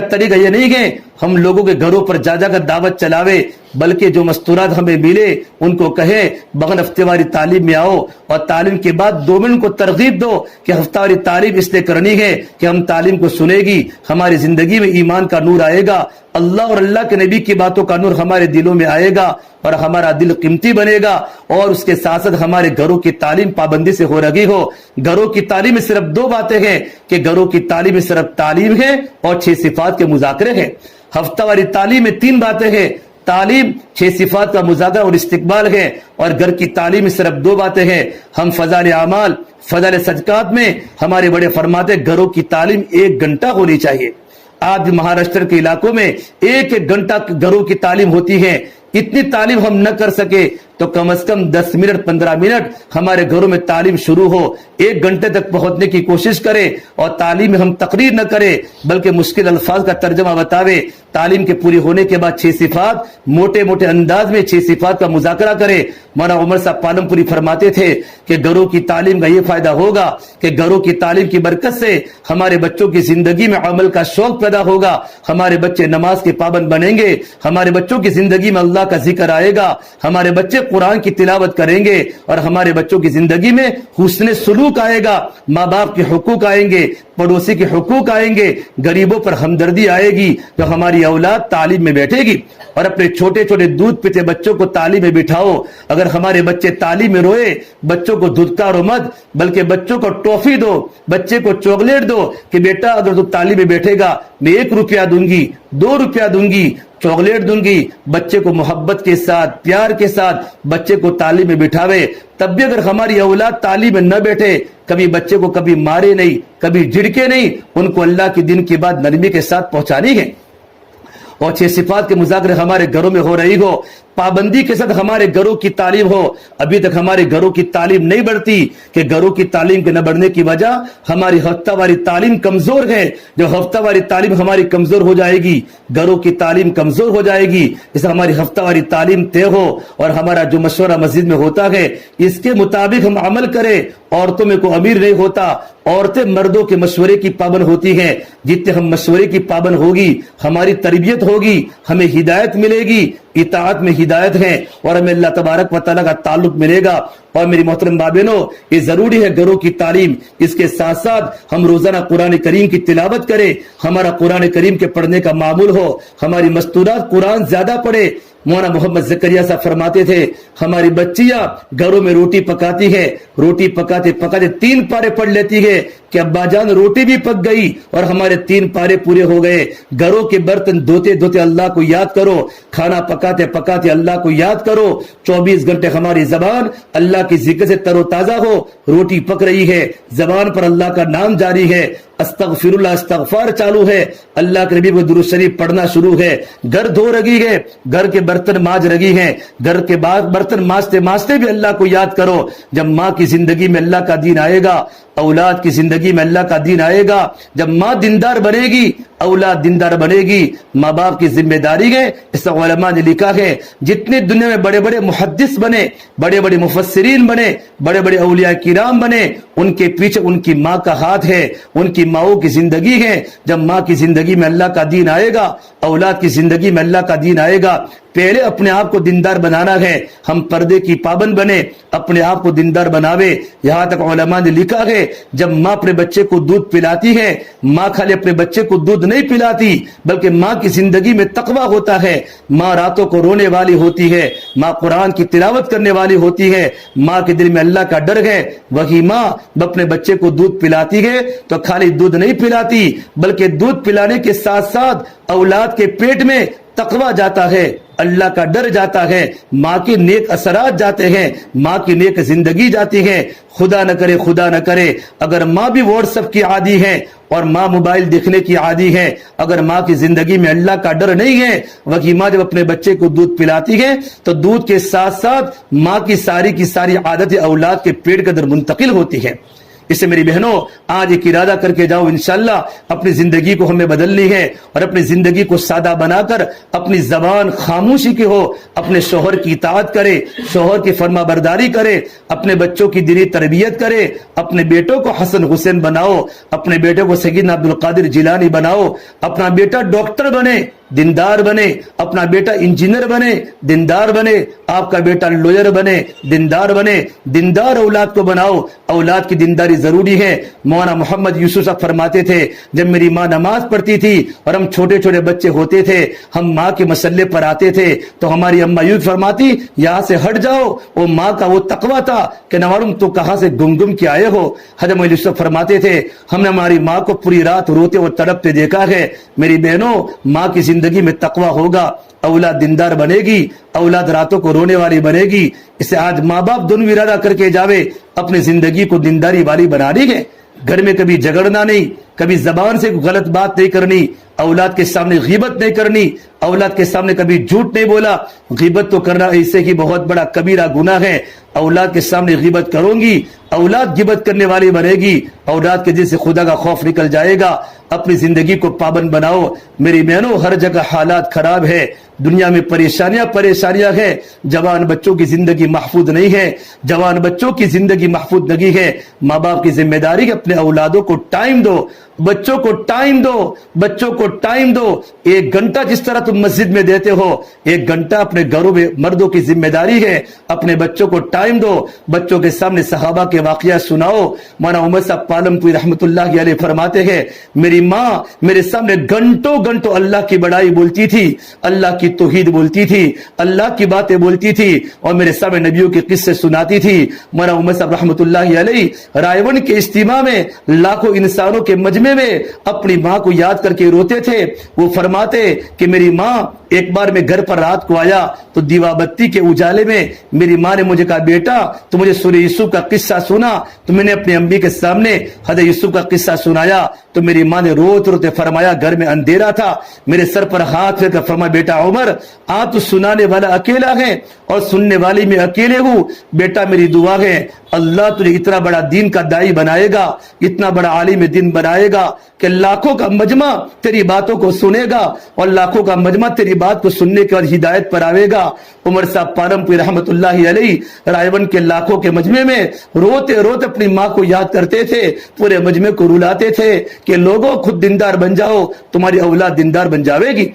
طریقہ یہ نہیں ہے ہم لوگوں کے گھروں پر جا جا کر دعوت چلاوے، بلکہ جو مستورات ہمیں ملے ان کو کہے بغن ہفتے واری تعلیم میں آؤ، اور تعلیم کے بعد 2 منٹ کو ترغیب دو کہ ہفتہ واری تعلیم اس لیے کرنی ہے کہ ہم تعلیم کو سنے گی، ہماری زندگی میں ایمان کا نور آئے گا، اللہ اور اللہ کے نبی کی باتوں کا نور ہمارے دلوں میں آئے گا اور ہمارا دل قیمتی بنے گا. اور اس کے ساتھ ساتھ ہمارے گھروں کی تعلیم پابندی سے ہو رہی ہو. گھروں کی تعلیم میں صرف 2 باتیں ہیں کہ گھروں کی تعلیم میں صرف تعلیم ہے اور 6 صفات کے مذاکرے ہیں. ہفتہ واری تعلیم میں 3 باتیں ہیں، تعلیم، 6 صفات کا مذاکرہ اور استقبال ہے. اور گھر کی تعلیم میں صرف 2 باتیں ہیں. ہم فضائل اعمال، فضائل صدقات میں ہمارے بڑے فرماتے گھروں کی تعلیم 1 گھنٹہ ہونی چاہیے. آج مہاراشٹر کے علاقوں میں 1 گھنٹہ گھروں کی تعلیم ہوتی ہے. اتنی تعلیم ہم نہ کر سکے تو کم از کم 10 منٹ 15 منٹ ہمارے گھروں میں تعلیم شروع ہو. 1 گھنٹے تک پہنچنے کی کوشش کرے اور تعلیم میں ہم تقریر نہ کرے بلکہ مشکل الفاظ کا ترجمہ بتاوے. تعلیم کے پوری ہونے کے بعد 6 صفات موٹے موٹے انداز میں 6 صفات کا مذاکرہ کرے. مولانا عمر صاحب پالم پوری فرماتے تھے کہ گھروں کی تعلیم کا یہ فائدہ ہوگا کہ گھروں کی تعلیم کی برکت سے ہمارے بچوں کی زندگی میں عمل کا شوق پیدا ہوگا. ہمارے بچے نماز کے پابند بنیں گے، ہمارے بچوں کی زندگی میں اللہ کا ذکر آئے گا، ہمارے بچے قرآن کی تلاوت کریں گے اور ہمارے بچوں کی زندگی میں حسن سلوک آئے گا. ماں باپ کے حقوق آئیں گے، پڑوسی کے حقوق آئیں گے، غریبوں پر ہمدردی آئے گی. جو ہماری اولاد تعلیم میں بیٹھے گی. اور اپنے چھوٹے چھوٹے دودھ پیتے بچوں کو تعلیم میں بٹھاؤ. اگر ہمارے بچے تعلیم میں روئے، بچوں کو دھتکارو مت بلکہ بچوں کو ٹافی دو، بچے کو چاکلیٹ دو کہ بیٹا اگر تو تعلیم میں بیٹھے گا میں 1 روپیہ دوں گی، 2 روپیہ دوں گی، چاکلیٹ دوں گی. بچے کو محبت کے ساتھ، پیار کے ساتھ بچے کو تعلیم میں بٹھاوے. تب بھی اگر ہماری اولاد تعلیم میں نہ بیٹھے، کبھی بچے کو کبھی مارے نہیں، کبھی جھڑکے نہیں، ان کو اللہ کے دن کی بات نرمی کے ساتھ پہنچانی ہے. اور 6 صفات کے مذاکرے ہمارے گھروں میں ہو رہی ہو، پابندی کے ساتھ ہمارے گھروں کی تعلیم ہو. ابھی تک ہمارے گھروں کی تعلیم نہیں بڑھتی کہ گھروں کی تعلیم کے نہ بڑھنے کی وجہ ہماری ہفتہ واری تعلیم کمزور ہے. جو ہفتہ واری تعلیم ہماری کمزور ہو جائے گی، گھروں کی تعلیم کمزور ہو جائے گی. اس ہماری ہفتہ واری تعلیم طے ہو اور ہمارا جو مشورہ مسجد میں ہوتا ہے اس کے مطابق ہم عمل کریں. عورتوں میں کوئی امیر نہیں ہوتا، عورتیں مردوں کے مشورے کی پابند ہوتی ہیں. جتنے ہم مشورے کی پابند ہوگی ہماری تربیت ہوگی، ہمیں ہدایت ملے گی، اطاعت میں ہدایت ہے اور ہمیں اللہ تبارک و تعالیٰ کا تعلق ملے گا. اور میری محترم ماں بہنوں، یہ ضروری ہے گھروں کی تعلیم. اس کے ساتھ ساتھ ہم روزانہ قرآن کریم کی تلاوت کریں، ہمارا قرآن کریم کے پڑھنے کا معمول ہو، ہماری مستورات قرآن زیادہ پڑھے. مولانا محمد زکریا صاحب فرماتے تھے ہماری بچیاں گھروں میں روٹی پکاتی ہے، روٹی پکاتے پکاتے 3 پارے پڑھ لیتی ہے کہ ابا جان روٹی بھی پک گئی اور ہمارے 3 پارے پورے ہو گئے. گھروں کے برتن دھوتے دھوتے اللہ کو یاد کرو، کھانا پکاتے پکاتے اللہ کو یاد کرو. 24 گھنٹے ہماری زبان اللہ کی ذکر سے تر و تازہ ہو. روٹی پک رہی ہے، زبان پر اللہ کا نام جاری ہے، استغفر اللہ استغفار چالو ہے، اللہ کے نبی کو درود شریف پڑھنا شروع ہے. گھر دھو رہی ہے، گھر کے برتن ماج رہی ہیں، گھر کے برتن ماجتے ماجتے بھی اللہ کو یاد کرو. جب ماں کی زندگی میں اللہ کا دین آئے گا، اولاد کی زندگی میں اللہ کا دین آئے گا. جب ماں دیندار بنے گی، اولاد دیندار بنے گی. ماں باپ کی ذمہ داری ہے. اس علماء نے لکھا ہے جتنے دنیا میں بڑے بڑے محدث بنے، بڑے بڑے مفسرین بنے، بڑے بڑے اولیاء کرام بنے، ان کے پیچھے ان کی ماں کا ہاتھ ہے، ان کی ماؤں کی زندگی ہے. جب ماں کی زندگی میں اللہ کا دین آئے گا، اولاد کی زندگی میں اللہ کا دین آئے گا، پہلے اپنے آپ کو دیندار بنانا ہے. ہم پردے کی پابند بنے, اپنے آپ کو دیندار بناوے. یہاں تک علماء نے لکھا ہے جب ماں اپنے بچے کو دودھ پلاتی ہے, ماں خالی اپنے بچے کو دودھ نہیں پلاتی بلکہ ماں کی زندگی میں تقوی ہوتا ہے. ماں راتوں کو رونے والی ہوتی ہے, ماں قرآن کی تلاوت کرنے والی ہوتی ہے, ماں کے دل میں اللہ کا ڈر ہے. وہی ماں اپنے بچے کو دودھ پلاتی ہے تو خالی دودھ نہیں پلاتی بلکہ دودھ پلانے کے ساتھ ساتھ اولاد کے پیٹ میں تقوی جاتا ہے, اللہ کا ڈر جاتا ہے, ماں کے نیک اثرات جاتے ہیں, ماں کی نیک زندگی جاتی ہے. خدا نہ کرے اگر ماں بھی واٹس ایپ کی عادی ہے اور ماں موبائل دیکھنے کی عادی ہے, اگر ماں کی زندگی میں اللہ کا ڈر نہیں ہے, وہی ماں جب اپنے بچے کو دودھ پلاتی ہے تو دودھ کے ساتھ ساتھ ماں کی ساری عادتیں اولاد کے پیٹ کے اندر منتقل ہوتی ہے. اس سے میری بہنوں آج ایک ارادہ کر کے جاؤ, انشاءاللہ اپنی زندگی کو ہمیں بدلنی ہے اور اپنی زندگی کو سادہ بنا کر اپنی زبان خاموشی کی ہو, اپنے شوہر کی اطاعت کرے, شوہر کی فرما برداری کرے, اپنے بچوں کی دینی تربیت کرے, اپنے بیٹوں کو حسن حسین بناؤ, اپنے بیٹے کو سیدنا عبد القادر جیلانی بناؤ, اپنا بیٹا ڈاکٹر بنے, دیندار بنے, اپنا بیٹا انجینئر بنے, دیندار بنے, آپ کا بیٹا لوئر بنے, دیندار بنے. دیندار اولاد کو بناؤ, اولاد کی دینداری ضروری ہے. مولانا محمد یوسف صاحب فرماتے تھے جب میری ماں نماز پڑھتی تھی اور ہم چھوٹے چھوٹے بچے ہوتے تھے, ہم ماں کے مسلے پر آتے تھے تو ہماری اماں یوں فرماتی یہاں سے ہٹ جاؤ. وہ ماں کا وہ تقوی تھا کہ نوارم تو کہاں سے گم کے آئے ہو. حضرت یوسف فرماتے تھے ہم نے ہماری ماں کو پوری رات روتے اور تڑپتے دیکھا ہے. میری بہنوں ماں کی زندگی میں تقوی ہوگا, اولاد دیندار بنے گی, اولاد راتوں کو رونے والی بنے گی. اسے آج ماں باپ دونوں ارادہ کر کے جاوے اپنی زندگی کو دینداری والی بنانی ہے. گھر میں کبھی جھگڑنا نہیں, کبھی زبان سے غلط بات نہیں کرنی, اولاد کے سامنے غیبت نہیں کرنی, اولاد کے سامنے کبھی جھوٹ نہیں بولا. غیبت تو کرنا ایسے ہی بہت بڑا کبیرہ گناہ ہے. اولاد کے سامنے غیبت کروں گی, اولاد غیبت کرنے والی بنے گی, اولاد کے دل سے خدا کا خوف نکل جائے گا. اپنی زندگی کو پابند بناؤ. میری بہنوں ہر جگہ حالات خراب ہے, دنیا میں پریشانیاں ہیں. جوان بچوں کی زندگی محفوظ نہیں ہے, جوان بچوں کی زندگی محفوظ نہیں ہے. ماں باپ کی ذمہ داری ہے اپنے اولادوں کو ٹائم دو, بچوں کو ٹائم دو. 1 گھنٹہ جس طرح تم مسجد میں دیتے ہو, 1 گھنٹہ اپنے گھروں میں مردوں کی ذمہ داری ہے. اپنے بچوں کو ٹائم دو, بچوں کے سامنے صحابہ کے واقعات سناؤ. مولانا عمر صاحب پالم پوری رحمت اللہ علیہ فرماتے ہیں میری ماں میرے سامنے گھنٹوں اللہ کی بڑائی بولتی تھی, اللہ کی توحید بولتی تھی, اللہ کی باتیں بولتی تھی اور میرے سامنے نبیوں کے قصے سناتی تھی. مولانا عمر صاحب رحمت اللہ علیہ رائے کے اجتماع میں لاکھوں انسانوں کے مجمع میں اپنی ماں کو یاد کر کے روتے تھے. وہ فرماتے کہ میری ماں ایک بار میں گھر پر رات کو آیا تو دیوا بتی کے اجالے میں میری ماں نے مجھے کہا بیٹا تو مجھے سورہ یوسف کا قصہ سنا. تو میں نے اپنی امی کے سامنے حضرت یوسف کا قصہ سنایا تو میری ماں نے روتے فرمایا گھر میں اندھیرا تھا, میرے سر پر ہاتھ پھیر کر فرمایا بیٹا عمر آپ تو سنانے والا اکیلا ہے اور سننے والی میں اکیلے ہوں. بیٹا میری دعا ہے اللہ تجھے اتنا بڑا دین کا دائی بنائے گا, اتنا بڑا عالم دین بنائے گا کہ لاکھوں کا مجمع تیری باتوں کو سنے گا اور لاکھوں کا مجمع تیری بات کو سننے کے بعد ہدایت پر آئے گا. عمر صاحب پالم پوری رحمت اللہ علیہ رائے کے لاکھوں کے مجمع میں روتے اپنی ماں کو یاد کرتے تھے, پورے مجمع کو رلاتے تھے کہ لوگوں خود دیندار بن جاؤ, تمہاری اولاد دیندار بن جاوے گی.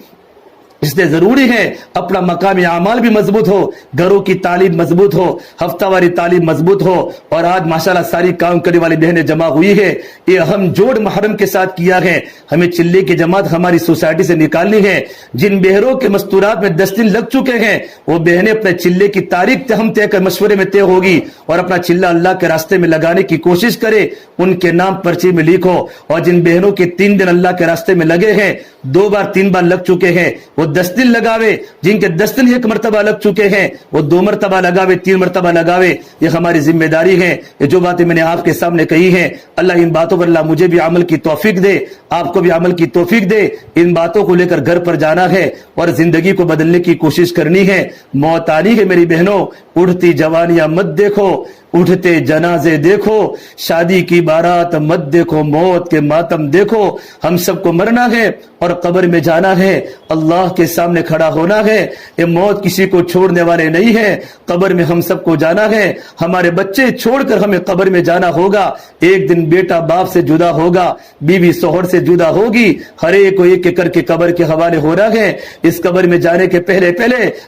اس لیے ضروری ہے اپنا مقامی اعمال بھی مضبوط ہو, گھروں کی تعلیم مضبوط ہو, ہفتہ واری تعلیم مضبوط ہو. اور آج ماشاءاللہ ساری کام کرنے والی بہنیں جمع ہوئی ہے, یہ ہم جوڑ محرم کے ساتھ کیا ہے. ہمیں چلے کی جماعت ہماری سوسائٹی سے نکالنی ہے. جن بہروں کے مستورات میں 10 دن لگ چکے ہیں وہ بہنیں اپنے چلے کی تاریخ ہم طے کر مشورے میں طے ہوگی اور اپنا چلہ اللہ کے راستے میں لگانے کی کوشش کرے. ان کے نام پرچی میں لکھو. اور جن بہنوں کے 3 دن اللہ کے راستے میں لگے ہیں, 2 بار 3 بار لگ چکے ہیں, وہ 10 دن لگاوے. جن کے 10 دن 1 مرتبہ لگ چکے ہیں وہ 2 مرتبہ لگاوے, 3 مرتبہ لگاوے. یہ ہماری ذمہ داری ہے. یہ جو باتیں میں نے آپ کے سامنے کہی ہیں اللہ ان باتوں پر اللہ مجھے بھی عمل کی توفیق دے, آپ کو بھی عمل کی توفیق دے. ان باتوں کو لے کر گھر پر جانا ہے اور زندگی کو بدلنے کی کوشش کرنی ہے. موت آنی ہے میری بہنوں, اڑتی جوانیاں مت دیکھو, اٹھتے جنازے دیکھو، شادی کی بارات مت دیکھو، موت کے ماتم دیکھو، ہم سب کو مرنا ہے اور قبر میں جانا ہے، اللہ کے سامنے کھڑا ہونا ہے، یہ موت کسی کو چھوڑنے والے نہیں ہے، قبر میں ہم سب کو جانا ہے، ہمارے بچے چھوڑ کر ہمیں قبر میں جانا ہوگا، ایک دن بیٹا باپ سے جدا ہوگا، بیوی شوہر سے جدا ہوگی، ہر ایک کو ایک ایک کر کے قبر کے حوالے ہو رہا ہے۔ اس قبر میں جانے کے پہلے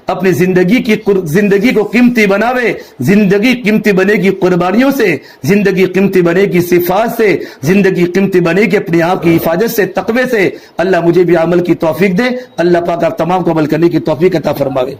اپنی زندگی کو قیمتی بناوے، زندگی قیمتی بنے گی قربانیوں سے، زندگی قیمتی بنے گی صفات سے، زندگی قیمتی بنے گی اپنی آپ کی حفاظت سے، تقوی سے۔ اللہ مجھے بھی عمل کی توفیق دے، اللہ پاک آپ تمام کو عمل کرنے کی توفیق عطا فرماوے۔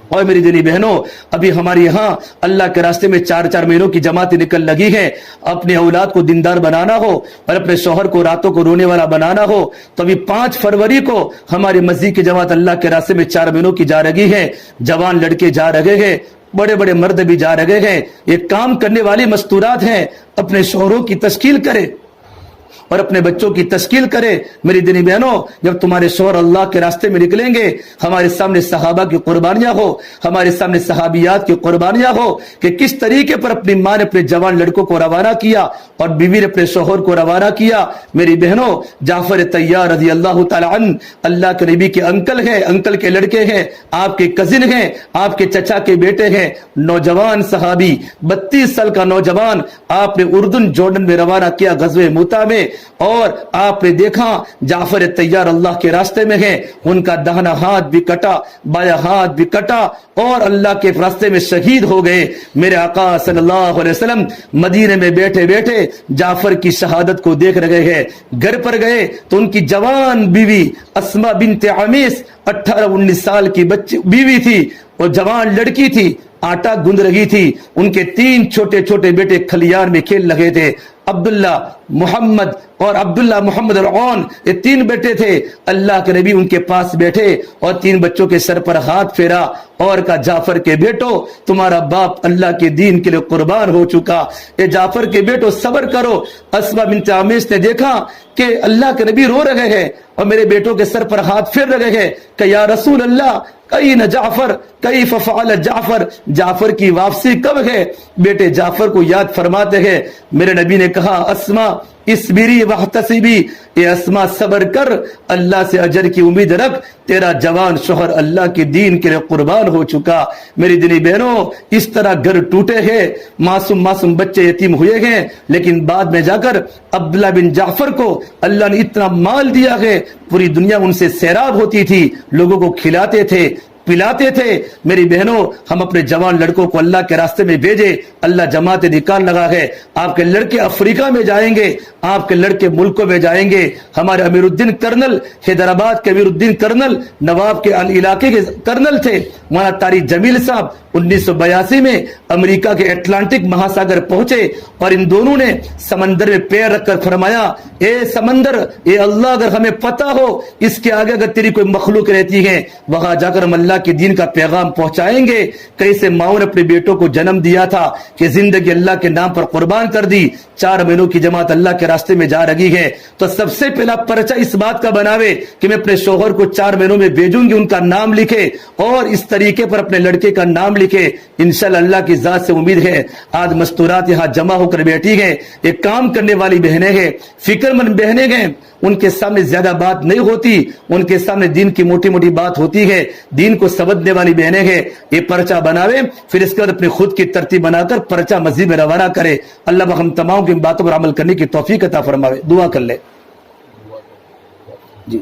اور میری دینی بہنوں، ابھی ہمارے یہاں اللہ کے راستے میں 4 مہینوں کی جماعتیں نکل لگی ہیں، اپنے اولاد کو دیندار بنانا ہو اور اپنے شوہر کو راتوں کو رونے والا بنانا ہو تو ابھی 5 فروری کو ہماری مسجد کی جماعت اللہ کے راستے میں 4 مہینوں کی جا رہی ہے، جوان لڑکے جا رہے ہیں، بڑے بڑے مرد بھی جا رہے ہیں، یہ کام کرنے والی مستورات ہیں، اپنے شوہروں کی تشکیل کرے اور اپنے بچوں کی تشکیل کرے۔ میری دینی بہنوں، جب تمہارے شوہر اللہ کے راستے میں نکلیں گے، ہمارے سامنے صحابہ کی قربانیاں ہو، ہمارے سامنے صحابیات کی قربانیاں ہو کہ کس طریقے پر اپنی ماں نے اپنے جوان لڑکوں کو روانہ کیا اور بیوی نے اپنے شوہر کو روانہ کیا۔ میری بہنوں، جعفر طیار رضی اللہ تعالی عنہ اللہ کے نبی کے انکل ہیں، انکل کے لڑکے ہیں، آپ کے کزن ہیں، آپ کے چچا کے بیٹے ہیں، نوجوان صحابی 32 سال کا نوجوان آپ نے اردن جارڈن میں روانہ کیا غزوہ موتا میں، اور آپ نے دیکھا جعفر طیار اللہ کے راستے میں ہیں، ان کا داہنا ہاتھ بھی کٹا، بایاں ہاتھ بھی کٹا اور اللہ کے راستے میں شہید ہو گئے۔ میرے آقا صلی اللہ علیہ وسلم مدینے میں بیٹھے بیٹھے جعفر کی شہادت کو دیکھ رہے ہیں، گھر پر گئے تو ان کی جوان بیوی اسما بنت عمیس 18-19 سال کی بیوی تھی، اور جوان لڑکی تھی، آٹا گوندھ رہی تھی، ان کے 3 چھوٹے چھوٹے بیٹے کھلیان میں کھیل رہے تھے، عبداللہ، محمد اور عبداللہ محمد العون، یہ 3 بیٹے تھے۔ اللہ کے نبی ان کے پاس بیٹھے اور 3 بچوں کے سر پر ہاتھ پھیرا اور کہا جعفر کے بیٹو، تمہارا باپ اللہ کے دین کے لیے قربان ہو چکا، اے جعفر کے بیٹو صبر کرو۔ اسما بنت عمیس نے دیکھا کہ اللہ کے نبی رو رہے ہیں اور میرے بیٹوں کے سر پر ہاتھ پھیر رہے ہیں کہ یا رسول اللہ کئین جعفر کیف فعل جعفر، جعفر کی واپسی کب ہے؟ بیٹے جعفر کو یاد فرماتے ہیں۔ میرے نبی نے کہا اسما اسبری واحتسبی، اے اسما صبر کر، اللہ سے اجر کی امید رکھ، تیرا جوان شوہر اللہ کے دین کے لیے قربان ہو چکا۔ میری دینی بہنوں، اس طرح گھر ٹوٹے ہیں، معصوم بچے یتیم ہوئے ہیں، لیکن بعد میں جا کر عبداللہ بن جعفر کو اللہ نے اتنا مال دیا ہے، پوری دنیا ان سے سیراب ہوتی تھی، لوگوں کو کھلاتے تھے، پلاتے تھے۔ میری بہنوں، ہم اپنے جوان لڑکوں کو اللہ کے راستے میں بھیجے، اللہ جماعت نکال لگا ہے، آپ کے لڑکے افریقہ میں جائیں گے، آپ کے لڑکے ملکوں میں جائیں گے۔ ہمارے امیر الدین کرنل، حیدرآباد کے امیر الدین کرنل، نواب کے علاقے کے کرنل تھے مولانا طارق جمیل صاحب، 1982 میں امریکہ کے اٹلانٹک مہاساگر پہنچے اور ان دونوں نے سمندر میں پیر رکھ کر فرمایا اے سمندر، اے اللہ، اگر ہمیں پتہ ہو اس کے آگے اگر تیری کوئی مخلوق رہتی ہے، وہاں جا کر ہم اللہ کے دین کا پیغام پہنچائیں گے۔ کیسے ماؤں نے اپنے بیٹوں کو جنم دیا تھا کہ زندگی اللہ کے نام پر قربان کر دی۔ 4 مہینوں کی جماعت اللہ کے راستے میں جا رہی ہے تو سب سے پہلا پرچہ اس بات کا بناوے کہ میں اپنے شوہر کو 4 مہینوں میں بھیجوں گی، ان کا نام لکھے اور اس طریقے پر اپنے لڑکے کا نام لکھے۔ انشاءاللہ اللہ کی ذات سے امید ہے آج مستورات یہاں جمع ہو کر بیٹھی ہیں، یہ کام کرنے والی بہنیں ہیں، فکر مند بہنیں ہیں، ان کے سامنے زیادہ بات نہیں ہوتی، ان کے سامنے دین کی موٹی موٹی بات ہوتی ہے، دین کو سمجھنے والی بہنیں ہیں۔ یہ پرچہ بناوے، پھر اس کے بعد اپنی خود کی ترتیب بنا کر پرچہ مسجد میں روانہ کرے۔ اللہ ہم تمام کی باتوں پر عمل کرنے کی توفیق عطا فرماوے۔ دعا کر لے جی۔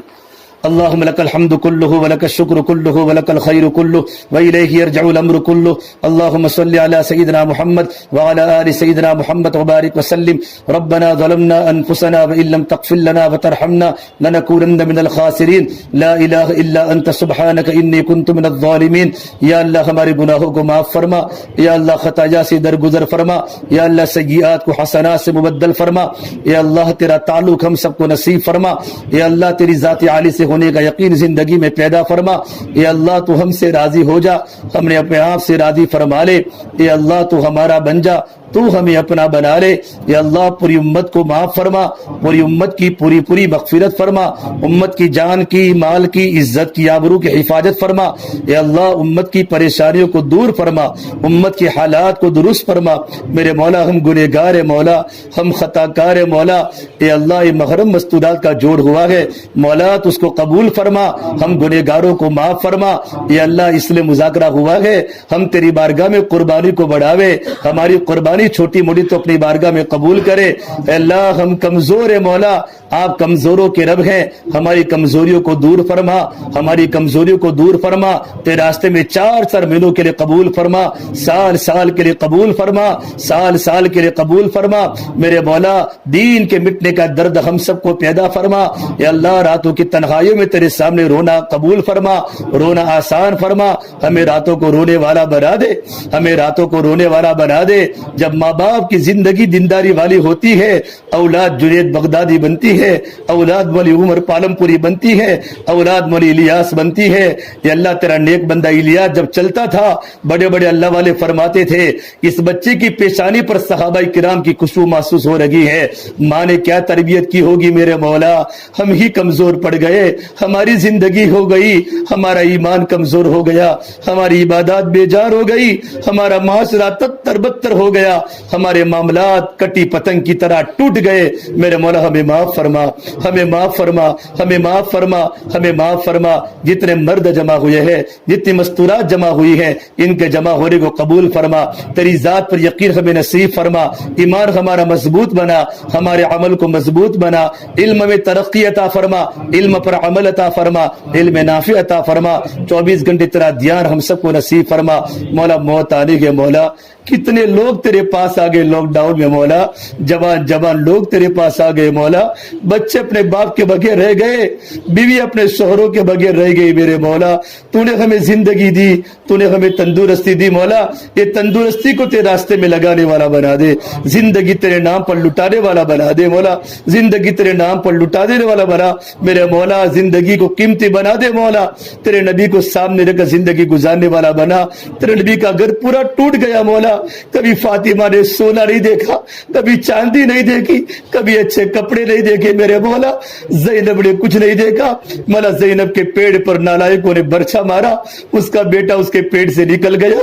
اللهم لك الحمد كله ولك الشكر كله ولك الخير كله وإليه يرجع الأمر كله اللهم صل على سيدنا محمد وعلى آل سيدنا محمد وبارك وسلم ربنا ظلمنا أنفسنا وإن لم تغفر لنا وترحمنا لنكونن من الخاسرين لا إله إلا أنت سبحانك إني كنت من الظالمين یا اللہ ہمارے گناہوں کو معاف فرما، یا اللہ خطایا سے درگزر فرما، یا اللہ سیئات کو حسنات سے مبدل فرما، یا اللہ تیرا تعلق ہم سب کو نصیب فرما، یا اللہ تیری ذات عالی سے ہونے کا یقین زندگی میں پیدا فرما، اے اللہ تو ہم سے راضی ہو جا، ہم نے اپنے آپ سے راضی فرما لے، اے اللہ تو ہمارا بن جا، تو ہمیں اپنا بنا لے. یا اللہ پوری امت کو معاف فرما, پوری امت کی پوری مغفرت فرما, امت کی جان کی, مال کی, عزت کی, آبرو کی حفاظت فرما. یا اللہ امت کی پریشانیوں کو دور فرما, امت کے حالات کو درست فرما. میرے مولا ہم گنہگار ہے مولا, ہم خطا کار ہے مولا. اے اللہ یہ محرم مستورات کا جوڑ ہوا ہے مولا, تو اس کو قبول فرما, ہم گنہگاروں کو معاف فرما. اے اللہ اس لیے مذاکرہ ہوا ہے, ہم تیری بارگاہ میں قربانی کو بڑھاوے, ہماری قربانی چھوٹی موٹی تو اپنی بارگاہ میں قبول کرے. اے اللہ ہم کمزور ہے مولا, آپ کمزوروں کے رب ہیں, ہماری کمزوریوں کو دور فرما, ہماری کمزوریوں کو دور فرما. تیرے راستے میں 4 مہینوں کے لیے قبول فرما, سال کے لیے قبول فرما, سال کے لیے قبول فرما. میرے مولا دین کے مٹنے کا درد ہم سب کو پیدا فرما. یا اللہ راتوں کی تنہائیوں میں تیرے سامنے رونا قبول فرما, رونا آسان فرما. ہمیں راتوں کو رونے والا بنا دے, ہمیں راتوں کو رونے والا بنا دے. جب ماں باپ کی زندگی دینداری والی ہوتی ہے, اولاد جنید بغدادی بنتی ہے, اولاد مولی عمر پالم پوری بنتی ہے, اولاد مولی الیاس بنتی ہے. یا اللہ تیرا نیک بندہ الیاس جب چلتا تھا بڑے بڑے اللہ والے فرماتے تھے اس بچے کی پیشانی پر صحابہ کرام کی خوشبو محسوس ہو رہی ہے, ماں نے کیا تربیت کی ہوگی. میرے مولا ہم ہی کمزور پڑ گئے, ہماری زندگی ہو گئی, ہمارا ایمان کمزور ہو گیا, ہماری عبادات بے جان ہو گئی, ہمارا معاشرہ تتر بتر ہو گیا, ہمارے معاملات کٹی پتنگ کی طرح ٹوٹ گئے. میرے مولا ہمیں معاف فرما, ہمیں معاف فرما, ہمیں معاف فرما, ہمیں معاف فرما. جتنے مرد جمع ہوئے ہیں, جتنی مستورات جمع ہوئی ہیں, ان کے جمع ہونے کو قبول فرما. تیری ذات پر یقین ہمیں نصیب فرما, ایمان ہمارا مضبوط بنا, ہمارے عمل کو مضبوط بنا, علم میں ترقی عطا فرما, علم پر عمل عطا فرما, علم نافع عطا فرما. 24 گھنٹے تیرا دھیان ہم سب کو نصیب فرما. مولا موت آنے کے مولا کتنے لوگ تیرے پاس آ گئے لاک ڈاؤن میں مولا, جوان لوگ تیرے پاس آ گئے مولا, بچے اپنے باپ کے بغیر رہ گئے, بیوی اپنے شوہروں کے بغیر رہ گئی. میرے مولا تو نے ہمیں زندگی دی, تو نے ہمیں تندرستی دی مولا, یہ تندرستی کو تیرے راستے میں لگانے والا بنا دے, زندگی تیرے نام پر لٹانے والا بنا دے مولا, زندگی تیرے نام پر لٹا دینے والا بنا. میرے مولا زندگی کو قیمتی بنا دے مولا, تیرے نبی کو سامنے رکھ کر زندگی گزارنے والا بنا. تیرے نبی کا گھر پورا ٹوٹ گیا مولا, کبھی فاطمہ نے سونا نہیں دیکھا, کبھی چاندی نہیں دیکھی, کبھی اچھے کپڑے نہیں دیکھے. میرے مولا زینب نے کچھ نہیں دیکھا مولا, زینب کے پیڑ پر نالائکوں نے برچھا مارا, اس کا بیٹا اس کے پیٹ سے نکل گیا.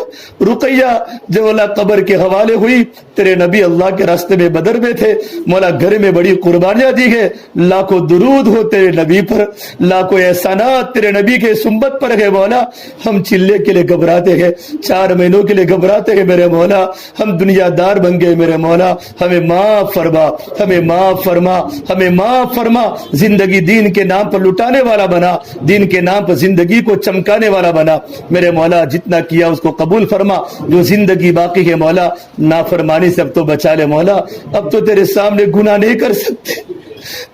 رقیہ جب مولا قبر کے حوالے ہوئی, تیرے نبی اللہ کے راستے میں بدر میں تھے مولا, گھر میں بڑی قربانیاں دی گئے. لاکھوں درود ہو تیرے نبی پر, لاکھوں احسانات تیرے نبی کے سنت پر ہے مولا. ہم چلے کے لیے گھبراتے ہیں, 4 مہینوں کے لیے گھبراتے ہیں میرے مولا, ہم دنیا دار بن گئے میرے مولا. ہمیں معاف فرما, ہمیں معاف فرما, ہمیں معاف فرما. زندگی دین کے نام پر لٹانے والا بنا, دین کے نام پر زندگی کو چمکانے والا بنا. میرے مولا جتنا کیا اس کو قبول فرما, جو زندگی باقی ہے مولا نافرمانی سے اب تو بچا لے مولا. اب تو تیرے سامنے گناہ نہیں کر سکتے,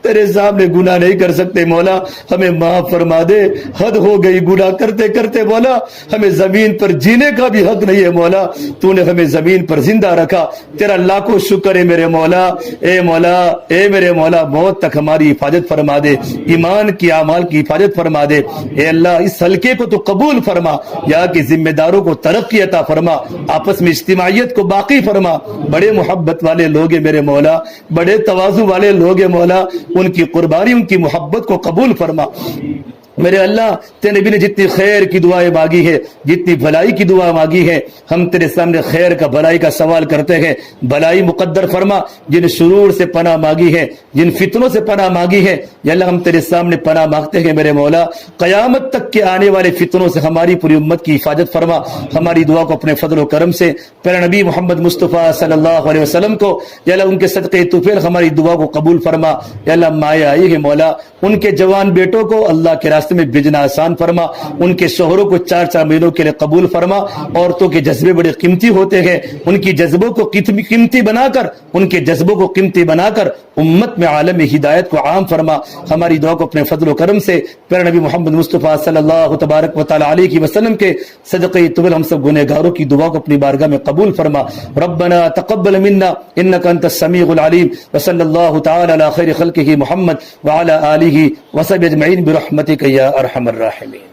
تیرے سامنے گناہ نہیں کر سکتے مولا, ہمیں معاف فرما دے. حد ہو گئی گناہ کرتے کرتے مولا, ہمیں زمین پر جینے کا بھی حق نہیں ہے مولا, تو نے ہمیں زمین پر زندہ رکھا, تیرا لاکھوں شکر ہے میرے مولا. اے مولا, اے میرے مولا موت تک ہماری حفاظت فرما دے, ایمان کی اعمال کی حفاظت فرما دے. اے اللہ اس حلقے کو تو قبول فرما, یہاں کے ذمہ داروں کو ترقی عطا فرما, آپس میں اجتماعیت کو باقی فرما. بڑے محبت والے لوگ ہیں میرے مولا, بڑے تواضع والے لوگ ہیں مولا, ان کی قربانی ان کی محبت کو قبول فرما. میرے اللہ تیرے نبی نے جتنی خیر کی دعائیں مانگی ہے, جتنی بھلائی کی دعا مانگی ہے, ہم تیرے سامنے خیر کا بھلائی کا سوال کرتے ہیں. بھلائی مقدر فرما, جن شرور سے پناہ مانگی ہے, جن فتنوں سے پناہ مانگی ہے, یا اللہ ہم تیرے سامنے پناہ مانگتے ہیں میرے مولا. قیامت تک کے آنے والے فتنوں سے ہماری پوری امت کی حفاظت فرما. ہماری دعا کو اپنے فضل و کرم سے پیارے نبی محمد مصطفیٰ صلی اللہ علیہ وسلم کو, یا اللہ ان کے صدقے توفیق ہماری دعا کو قبول فرما. یا اللہ مائیں آئی ہے مولا, ان کے جوان بیٹوں کو اللہ کے راستے میں بھیجنا آسان فرما, ان کے شوہروں کو 4 مہینوں کے لیے قبول فرما. عورتوں کے جذبے بڑے قیمتی ہوتے ہیں, ان کی جذبوں کو قیمتی بنا کر, ان کے جذبوں کو قیمتی بنا کر امت میں عالم ہدایت کو عام فرما. ہماری دعا کو اپنے فضل و کرم سے پیارے نبی محمد مصطفیٰ صلی اللہ تبارک و تعالی علیہ وسلم کے صدقے طول ہم سب گنہگاروں کی دعا کو اپنی بارگاہ میں قبول فرما. ربنا تقبل منا انك انت السميع العليم, وصلى الله تعالى على خير خلقه محمد وعلى آله وصحبه اجمعين برحمتك يا ارحم الراحمين.